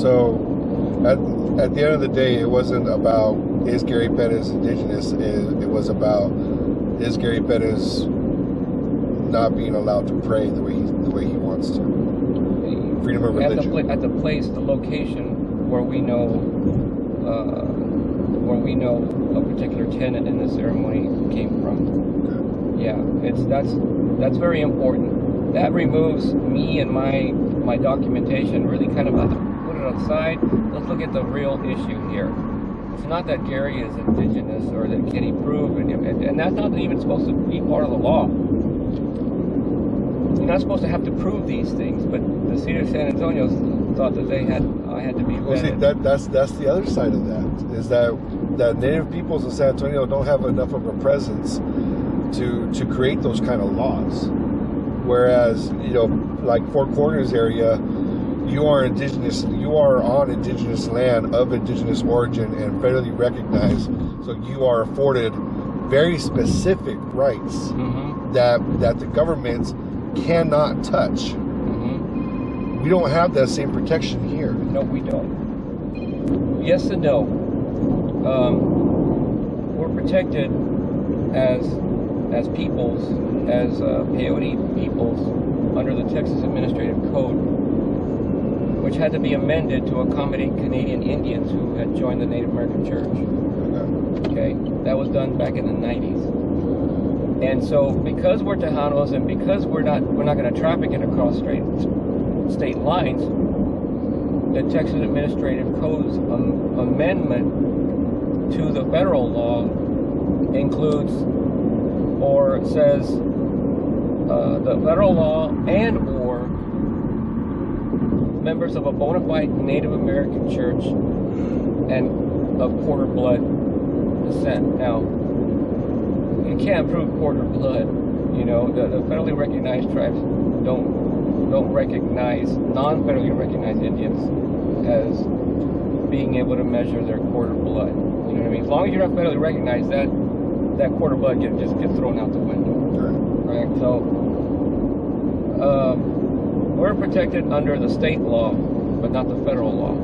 So, at the end of the day, it wasn't about is Gary Pettis indigenous. It was about is Gary Pettis not being allowed to pray the way he wants to. Freedom of religion. At the place, the location where we know a particular tenant in the ceremony came from. Yeah, that's very important. That removes me and my documentation. Really, kind of put it aside. Let's look at the real issue here. It's not that Gary is indigenous or that can he prove, and that's not even supposed to be part of the law. You're not supposed to have to prove these things, but the city of San Antonio thought that I had to be vetted. Well, see, that's the other side of that, is that native peoples in San Antonio don't have enough of a presence to create those kind of laws. Whereas, like Four Corners area, you are on indigenous land of indigenous origin and federally recognized, so you are afforded very specific rights that the government cannot touch. We don't have that same protection here. No, we don't. Yes and no. We're protected as peoples, as peyote peoples, under the Texas Administrative Code, which had to be amended to accommodate Canadian Indians who had joined the Native American Church. Okay, that was done back in the 90s. And so, because we're Tejanos and because we're not going to traffic it across state lines, the Texas Administrative Code's amendment to the federal law includes or says the federal law and or members of a bona fide Native American church and of quarter blood descent. Now, you can't prove quarter blood You know, the federally recognized tribes don't recognize non-federally recognized Indians as being able to measure their quarter blood. You know what I mean? As long as you're not federally recognized, that quarter blood just gets thrown out the window. Right? So we're protected under the state law, but not the federal law.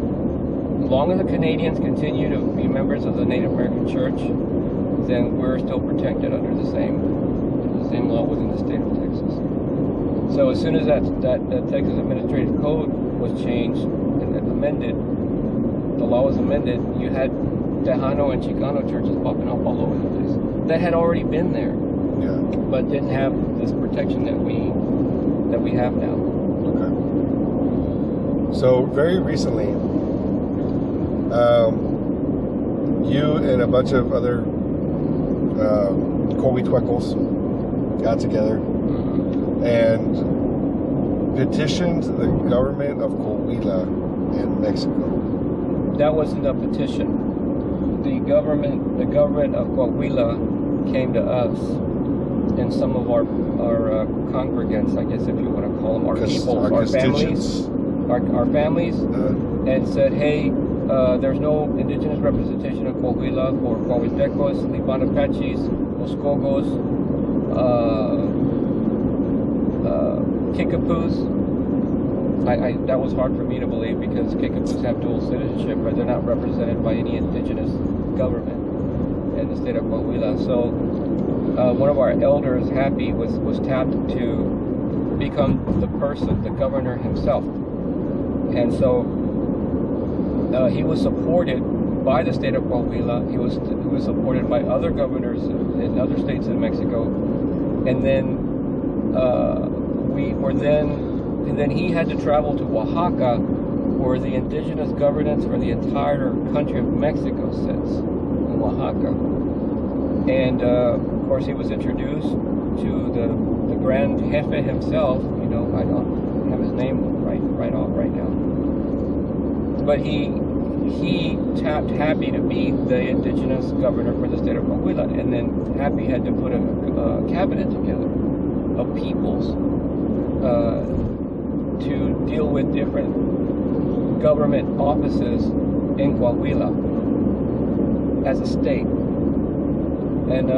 As long as the Canadians continue to be members of the Native American Church, then we're still protected under the same law within the state of Texas. So as soon as that Texas Administrative Code was changed and amended, the law was amended, you had Tejano and Chicano churches popping up all over the place that had already been there, but didn't have this protection that we have now. Okay. So very recently, you and a bunch of other Coahuiltecos got together and petitioned the government of Coahuila in Mexico. That wasn't a petition. The government of Coahuila came to us and some of our congregants, I guess if you want to call them, our people, our families, and said, hey, there's no indigenous representation of Coahuila for Coahuiltecos, Lipan Apaches, Muskogos, Kickapoos. That was hard for me to believe because Kickapoos have dual citizenship, but they're not represented by any indigenous government in the state of Coahuila. So one of our elders, Happy, was tapped to become the governor himself. And so he was supported by the state of Coahuila. He was supported by other governors in other states in Mexico. And then and then he had to travel to Oaxaca, where the indigenous governance for the entire country of Mexico sits, in Oaxaca. And of course, he was introduced to the Grand Jefe himself. You know, I don't have his name right now. But he tapped Happy to be the indigenous governor for the state of Coahuila, and then Happy had to put a cabinet together of peoples to deal with different government offices in Coahuila as a state. And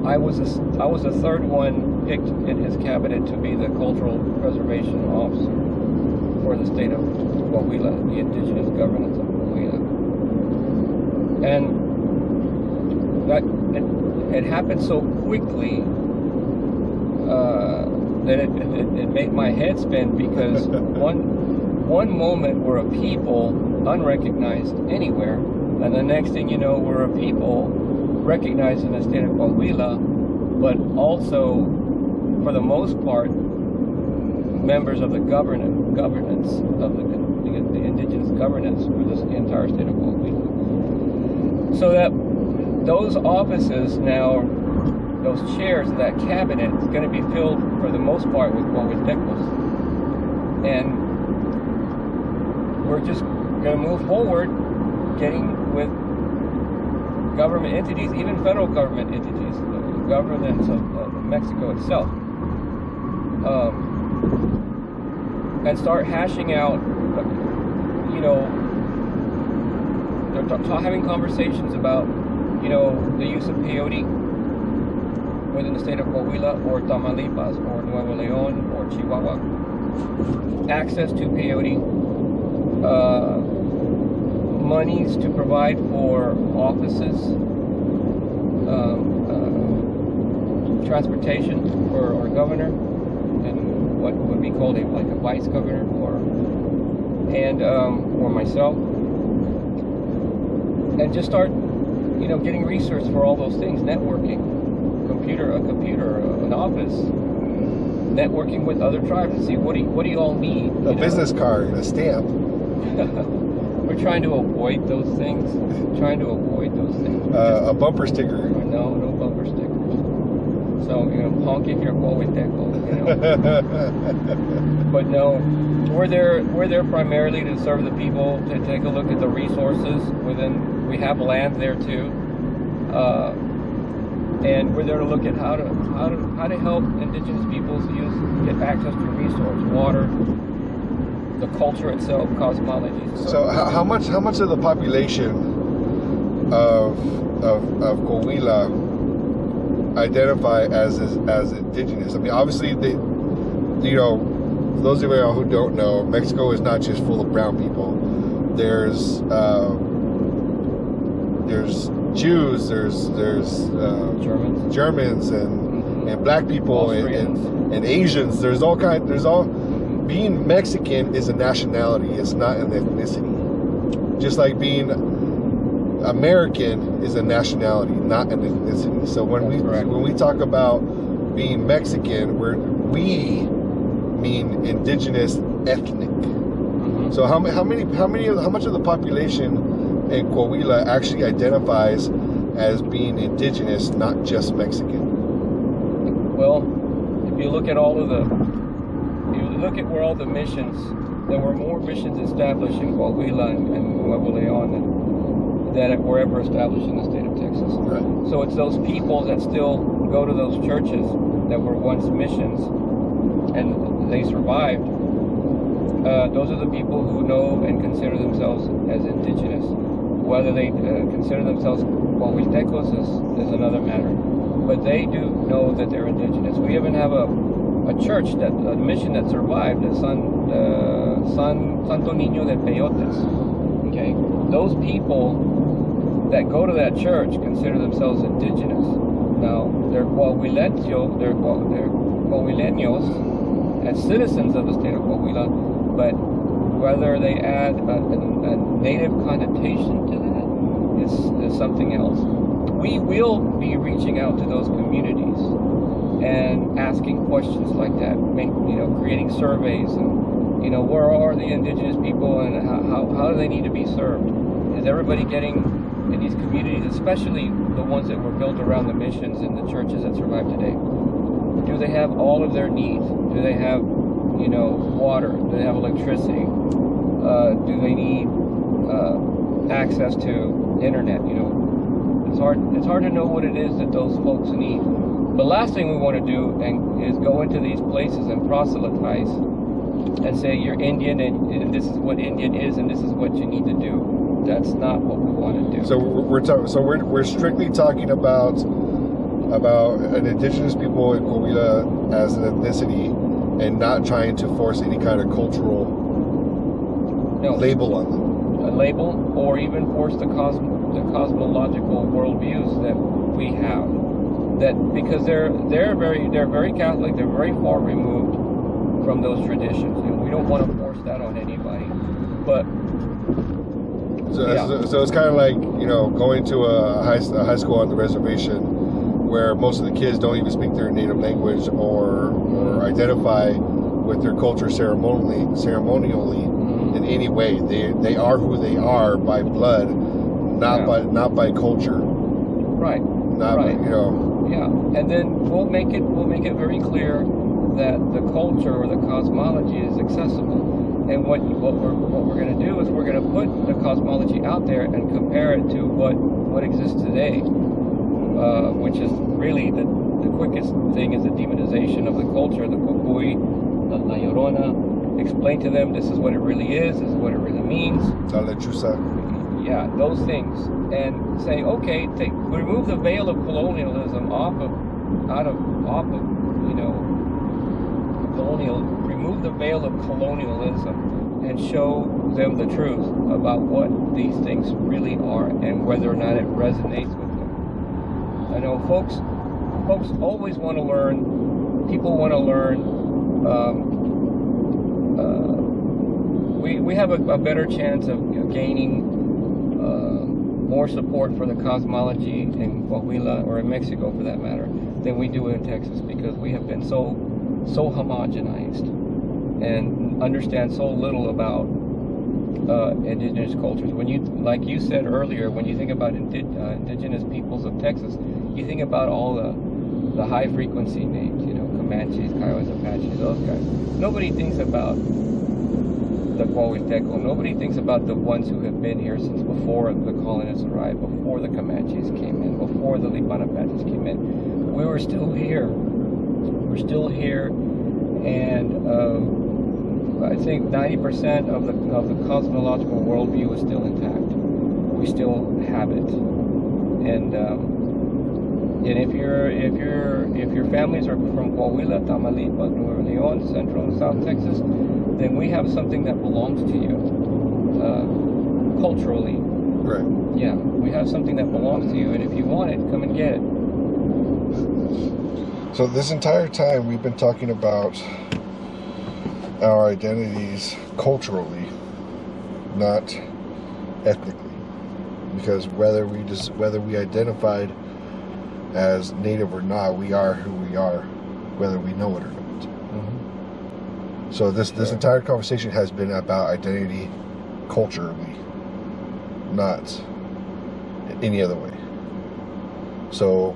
I was the third one picked in his cabinet to be the cultural preservation officer for the state of Coahuila, the indigenous governance of Coahuila. And that it happened so quickly that it made my head spin, because one moment we're a people unrecognized anywhere, and the next thing you know, we're a people recognized in the state of Coahuila, but also, for the most part, members of the governance of the indigenous governance for the entire state of Coahuila. So that those offices now, those chairs, that cabinet is going to be filled for the most part with Coahuiltecos. And we're just going to move forward getting with government entities, even federal government entities, the governance of Mexico itself, and start hashing out, you know, they're having conversations about, you know, the use of peyote within the state of Coahuila or Tamaulipas or Nuevo León or Chihuahua. Access to peyote, monies to provide for offices, transportation for our governor, and what would be called a vice governor, or myself, and just start, you know, getting research for all those things, networking, a computer, an office, networking with other tribes to see what do you all need. A business card, a stamp. We're trying to avoid those things. A bumper sticker. No bumper stickers. So, you know, honk if you're Coahuilteco, you know. But no, we're there primarily to serve the people, to take a look at the resources within. We have land there too, and we're there to look at how to help indigenous peoples get access to resource, water, the culture itself, cosmology. So how much of the population of Coahuila identify as indigenous? I mean, obviously those of you who don't know, Mexico is not just full of brown people. There's Jews, there's Germans and black people and Asians. Being Mexican is a nationality. It's not an ethnicity. Just like being American is a nationality, not an ethnicity. So when we talk about being Mexican, we mean indigenous ethnic. So how much of the population in Coahuila actually identifies as being indigenous, not just Mexican? Well, if you look at where all the missions, there were more missions established in Coahuila and Nuevo Leon than were ever established in the state of Texas. Right. So it's those people that still go to those churches that were once missions and they survived. Those are the people who know and consider themselves as indigenous. Whether they consider themselves Coahuiltecos is another matter. But they do know that they're indigenous. We even have a church, a mission that survived, the Santo Niño de Peyotes. Okay? Those people that go to that church consider themselves indigenous. Now, they're Coahuileños as citizens of the state of Coahuila, but whether they add a native connotation to that is something else. We will be reaching out to those communities and asking questions like that, creating surveys and, where are the indigenous people and how do they need to be served? Is everybody getting in these communities, especially the ones that were built around the missions and the churches that survive today? Do they have all of their needs? Do they have, water? Do they have electricity? Do they need access to internet? It's hard to know what it is that those folks need. The last thing we want to do is go into these places and proselytize and say you're Indian and this is what Indian is and this is what you need to do. That's not what we want to do. So we're strictly talking about an indigenous people in Coahuila as an ethnicity, and not trying to force any kind of cultural label on them. A label, or even force the cosmological worldviews that we have. That because they're very Catholic, they're very far removed from those traditions, and we don't want to force that on anybody. But so it's kind of like going to a high school on the reservation where most of the kids don't even speak their native language or identify with their culture ceremonially in any way. They are who they are by blood, not by culture. Right. Right. Yeah, and then we'll make it very clear that the culture or the cosmology is accessible. And what we're going to do is we're going to put the cosmology out there and compare it to what exists today, which is really the quickest thing is the demonization of the culture, the Cucuy, the La Llorona. Explain to them this is what it really is, this is what it really means. La lechuza. Yeah, those things, and say, okay, remove the veil of colonialism remove the veil of colonialism and show them the truth about what these things really are and whether or not it resonates with them. I know folks always want to learn. People want to learn. We have a better chance of gaining more support for the cosmology in Coahuila, or in Mexico for that matter, than we do in Texas, because we have been so homogenized and understand so little about indigenous cultures. When like you said earlier, when you think about indigenous peoples of Texas, you think about all the high frequency names, Comanches, Kiowas, Apaches, those guys. Nobody thinks about the Coahuilteco. Nobody thinks about the ones who have been here since before the colonists arrived, before the Comanches came in, before the Lipanapanches came in. We were still here. We're still here, and I think 90% of the cosmological worldview is still intact. We still have it, and if your families are from Coahuila, Tamaulipas, Nuevo León, Central and South Texas, then we have something that belongs to you culturally. Right. Yeah, we have something that belongs to you, and if you want it, come and get it. So this entire time we've been talking about our identities culturally, not ethnically, because whether we identified as Native or not, we are who we are, whether we know it or not. Mm-hmm. So this entire conversation has been about identity culturally, not any other way. So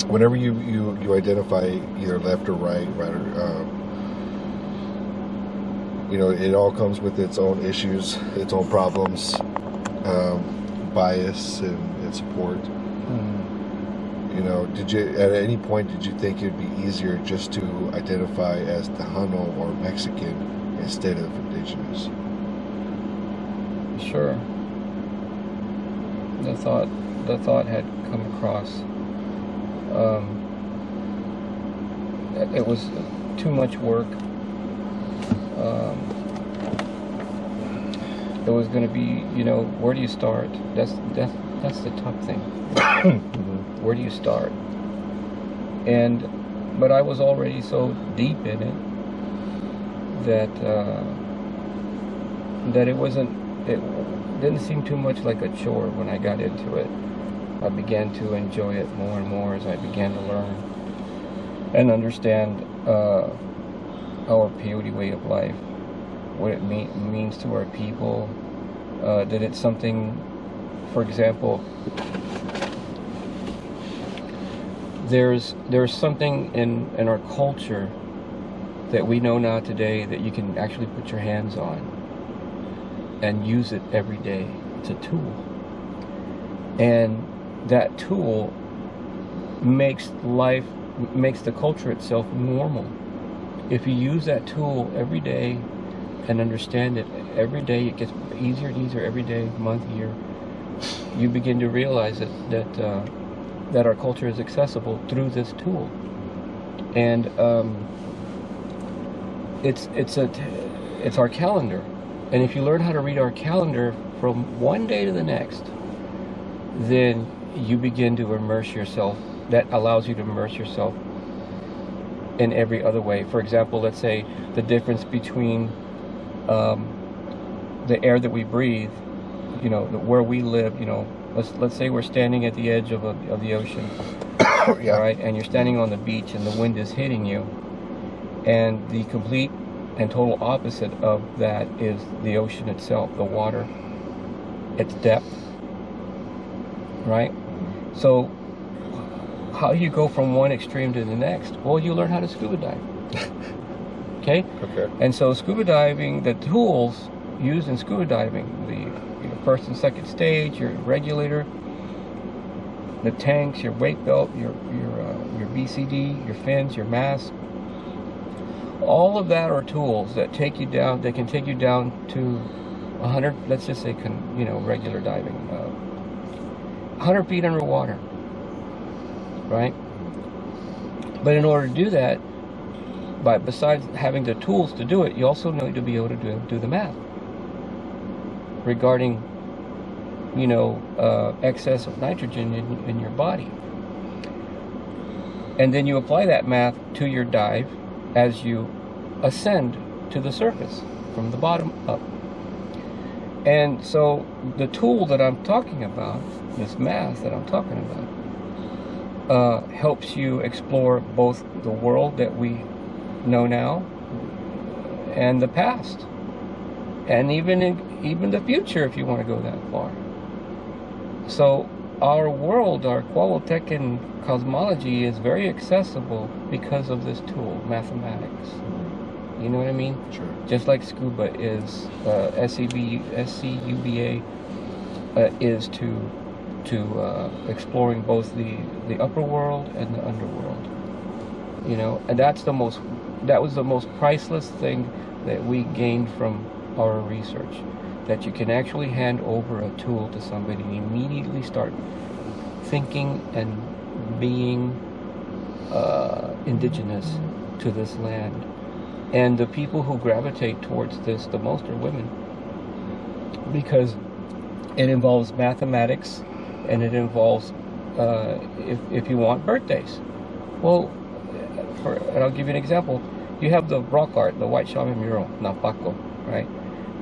whenever you identify either left or right or it all comes with its own issues, its own problems, bias and support. Mm-hmm. Did you at any point did you think it'd be easier just to identify as Tejano or Mexican instead of indigenous? Sure. The thought had come across. It was too much work. It was going to be, where do you start? That's the tough thing. Mm-hmm. Where do you start? But I was already so deep in it that it didn't seem too much like a chore when I got into it. I began to enjoy it more and more as I began to learn and understand our peyote way of life, what it means to our people, that it's something, for example, there's something in our culture that we know now today that you can actually put your hands on and use it every day. It's a tool. And that tool makes the culture itself normal. If you use that tool every day and understand it every day, it gets easier and easier every day, month, year. You begin to realize that our culture is accessible through this tool, and it's our calendar. And if you learn how to read our calendar from one day to the next, then you begin to immerse yourself. That allows you to immerse yourself in every other way. For example, let's say the difference between the air that we breathe, where we live, let's say we're standing at the edge of the ocean, Yeah. right? And you're standing on the beach and the wind is hitting you, and the complete and total opposite of that is the ocean itself, the water, its depth, right? So how do you go from one extreme to the next? Well, you learn how to scuba dive. Okay? And so scuba diving, the tools used in scuba diving, the first and second stage, your regulator, the tanks, your weight belt, your BCD, your fins, your mask, all of that are tools that take you down. They can take you down to 100. Let's just say, regular diving, 100 feet underwater, right? But in order to do that, besides having the tools to do it, you also need to be able to do the math regarding, excess of nitrogen in your body. And then you apply that math to your dive as you ascend to the surface from the bottom up. And so the tool that I'm talking about, this math that I'm talking about, helps you explore both the world that we know now and the past, and even the future if you want to go that far. So our world, our Qualitecan cosmology is very accessible because of this tool, mathematics. You know what I mean? Sure. Just like scuba is, SCUBA is to exploring both the upper world and the underworld. You know, and that was the most priceless thing that we gained from our research. That you can actually hand over a tool to somebody and immediately start thinking and being indigenous to this land. And the people who gravitate towards this the most are women, because it involves mathematics, and it involves, if you want, birthdays. Well, and I'll give you an example. You have the rock art, the White Shaman mural, Napaco, right?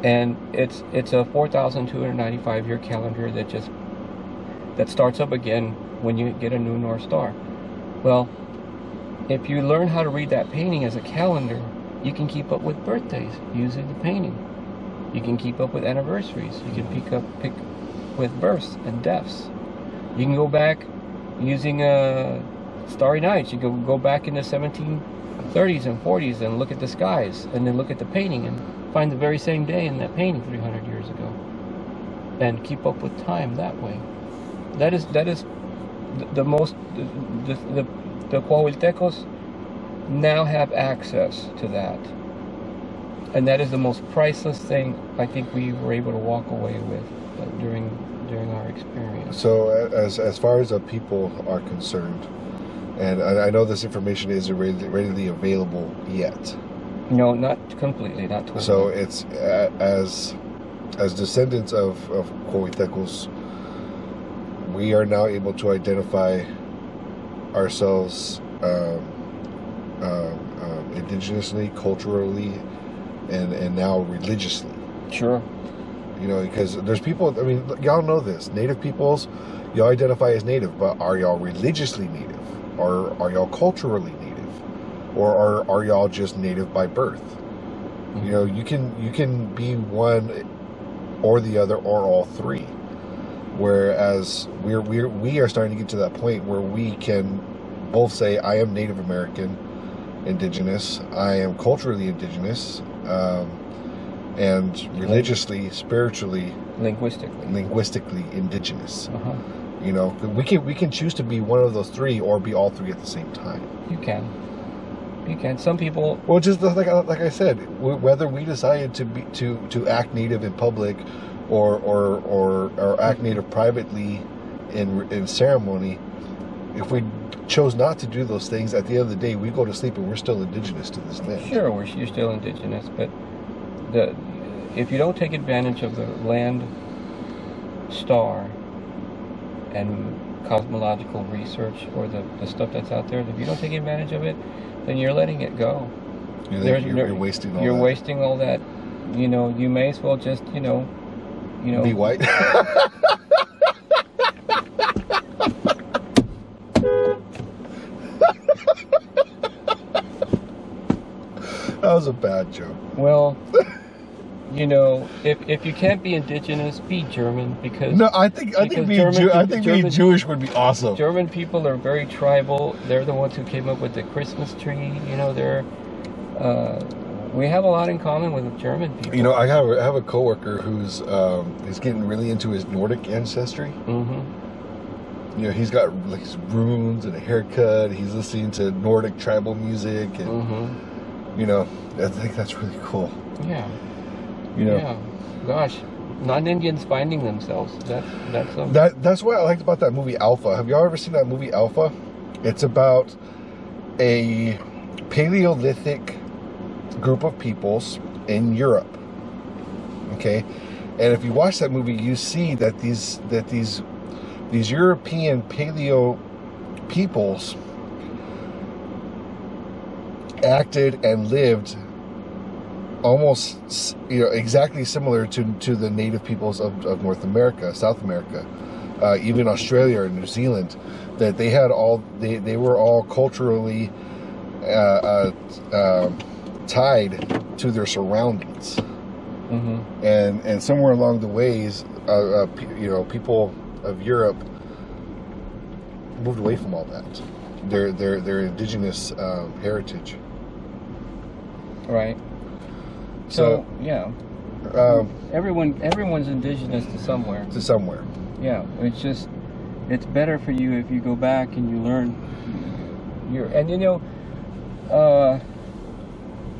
And it's a 4,295 year calendar that starts up again when you get a new North Star. Well, if you learn how to read that painting as a calendar, you can keep up with birthdays using the painting. You can keep up with anniversaries. You can pick with births and deaths. You can go back using starry nights. You can go back in the 1730s and 40s and look at the skies, and then look at the painting and find the very same day in that painting 300 years ago, and keep up with time that way. That is the most, the Coahuiltecos now have access to that, and that is the most priceless thing I think we were able to walk away with during our experience. So as far as the people are concerned, and I know this information isn't readily available yet. No, not completely, not totally. So it's as descendants of Coahuiltecos, we are now able to identify ourselves indigenously, culturally, and now religiously. Sure. You know, because there's people, I mean, y'all know this. Native peoples, y'all identify as native, but are y'all religiously native? Or are y'all culturally native? Or are y'all just native by birth? Mm-hmm. You know, you can be one or the other or all three. Whereas we are starting to get to that point where we can both say, I am Native American, indigenous, I am culturally indigenous, and religiously, spiritually, linguistically indigenous. Uh-huh. You know, we can choose to be one of those three or be all three at the same time. You can. Some people. Well, just like I said, whether we decided to act native in public, or act native privately in ceremony, if we chose not to do those things, at the end of the day, we go to sleep and we're still indigenous to this land. Sure, you're still indigenous, but if you don't take advantage of the land, star, and cosmological research, or the stuff that's out there, if you don't take advantage of it, then you're letting it go. You're wasting all that. You're wasting all that. You know, you may as well just, you know, be white. That was a bad joke. Well, you know, if you can't be indigenous, be German, because no, I think being Jewish would be awesome. German people are very tribal. They're the ones who came up with the Christmas tree. You know, we have a lot in common with German people. You know, I have a coworker who's getting really into his Nordic ancestry. Mm-hmm. You know, he's got like runes and a haircut. He's listening to Nordic tribal music, and mm-hmm. you know, I think that's really cool. Yeah. You know, yeah. Gosh, non-Indians finding themselves. That's what I liked about that movie Alpha. Have y'all ever seen that movie Alpha? It's about a Paleolithic group of peoples in Europe. Okay, and if you watch that movie, you see that these European paleo peoples acted and lived almost, you know, exactly similar to the native peoples of North America, South America, even Australia and New Zealand. That they had they were all culturally tied to their surroundings. Mm-hmm. And somewhere along the ways, you know, people of Europe moved away from all that. Their indigenous heritage. Right. So yeah, everyone's indigenous to somewhere. To somewhere. Yeah, it's better for you if you go back and you learn.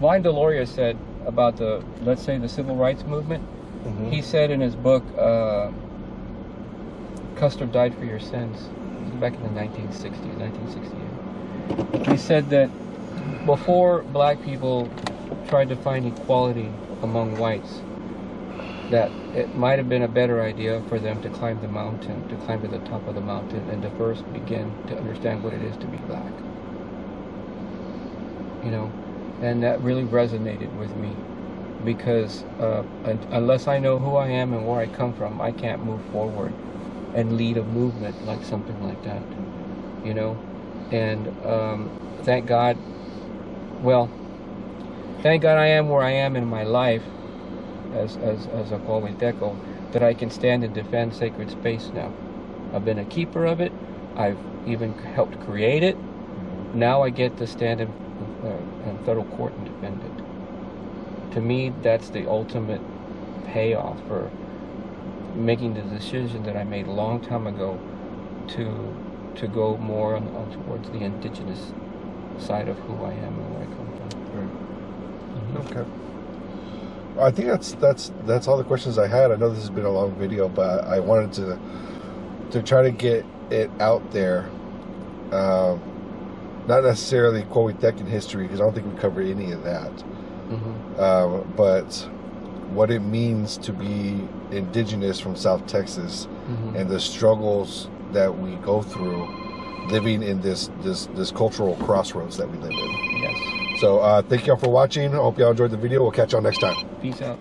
Vine Deloria said about let's say the civil rights movement. Mm-hmm. He said in his book, "Custer Died for Your Sins," back in the 1968. He said that before black people tried to find equality among whites, that it might have been a better idea for them to climb the mountain, to climb to the top of the mountain, and to first begin to understand what it is to be black. And that really resonated with me, because unless I know who I am and where I come from, I can't move forward and lead a movement like something like that. And thank God. Well, thank God I am where I am in my life as a Huahueteco, that I can stand and defend sacred space now. I've been a keeper of it. I've even helped create it. Now I get to stand in federal court and defend it. To me, that's the ultimate payoff for making the decision that I made a long time ago to go more on towards the indigenous side of who I am and where I come from. Right. Mm-hmm. Okay. I think that's all the questions I had. I know this has been a long video, but I wanted to try to get it out there. Not necessarily Huahuetecan history, because I don't think we cover any of that. Mm-hmm. But what it means to be indigenous from South Texas, mm-hmm. and the struggles that we go through living in this cultural crossroads that we live in. Yes. So thank y'all for watching. I hope y'all enjoyed the video. We'll catch y'all next time. Peace out.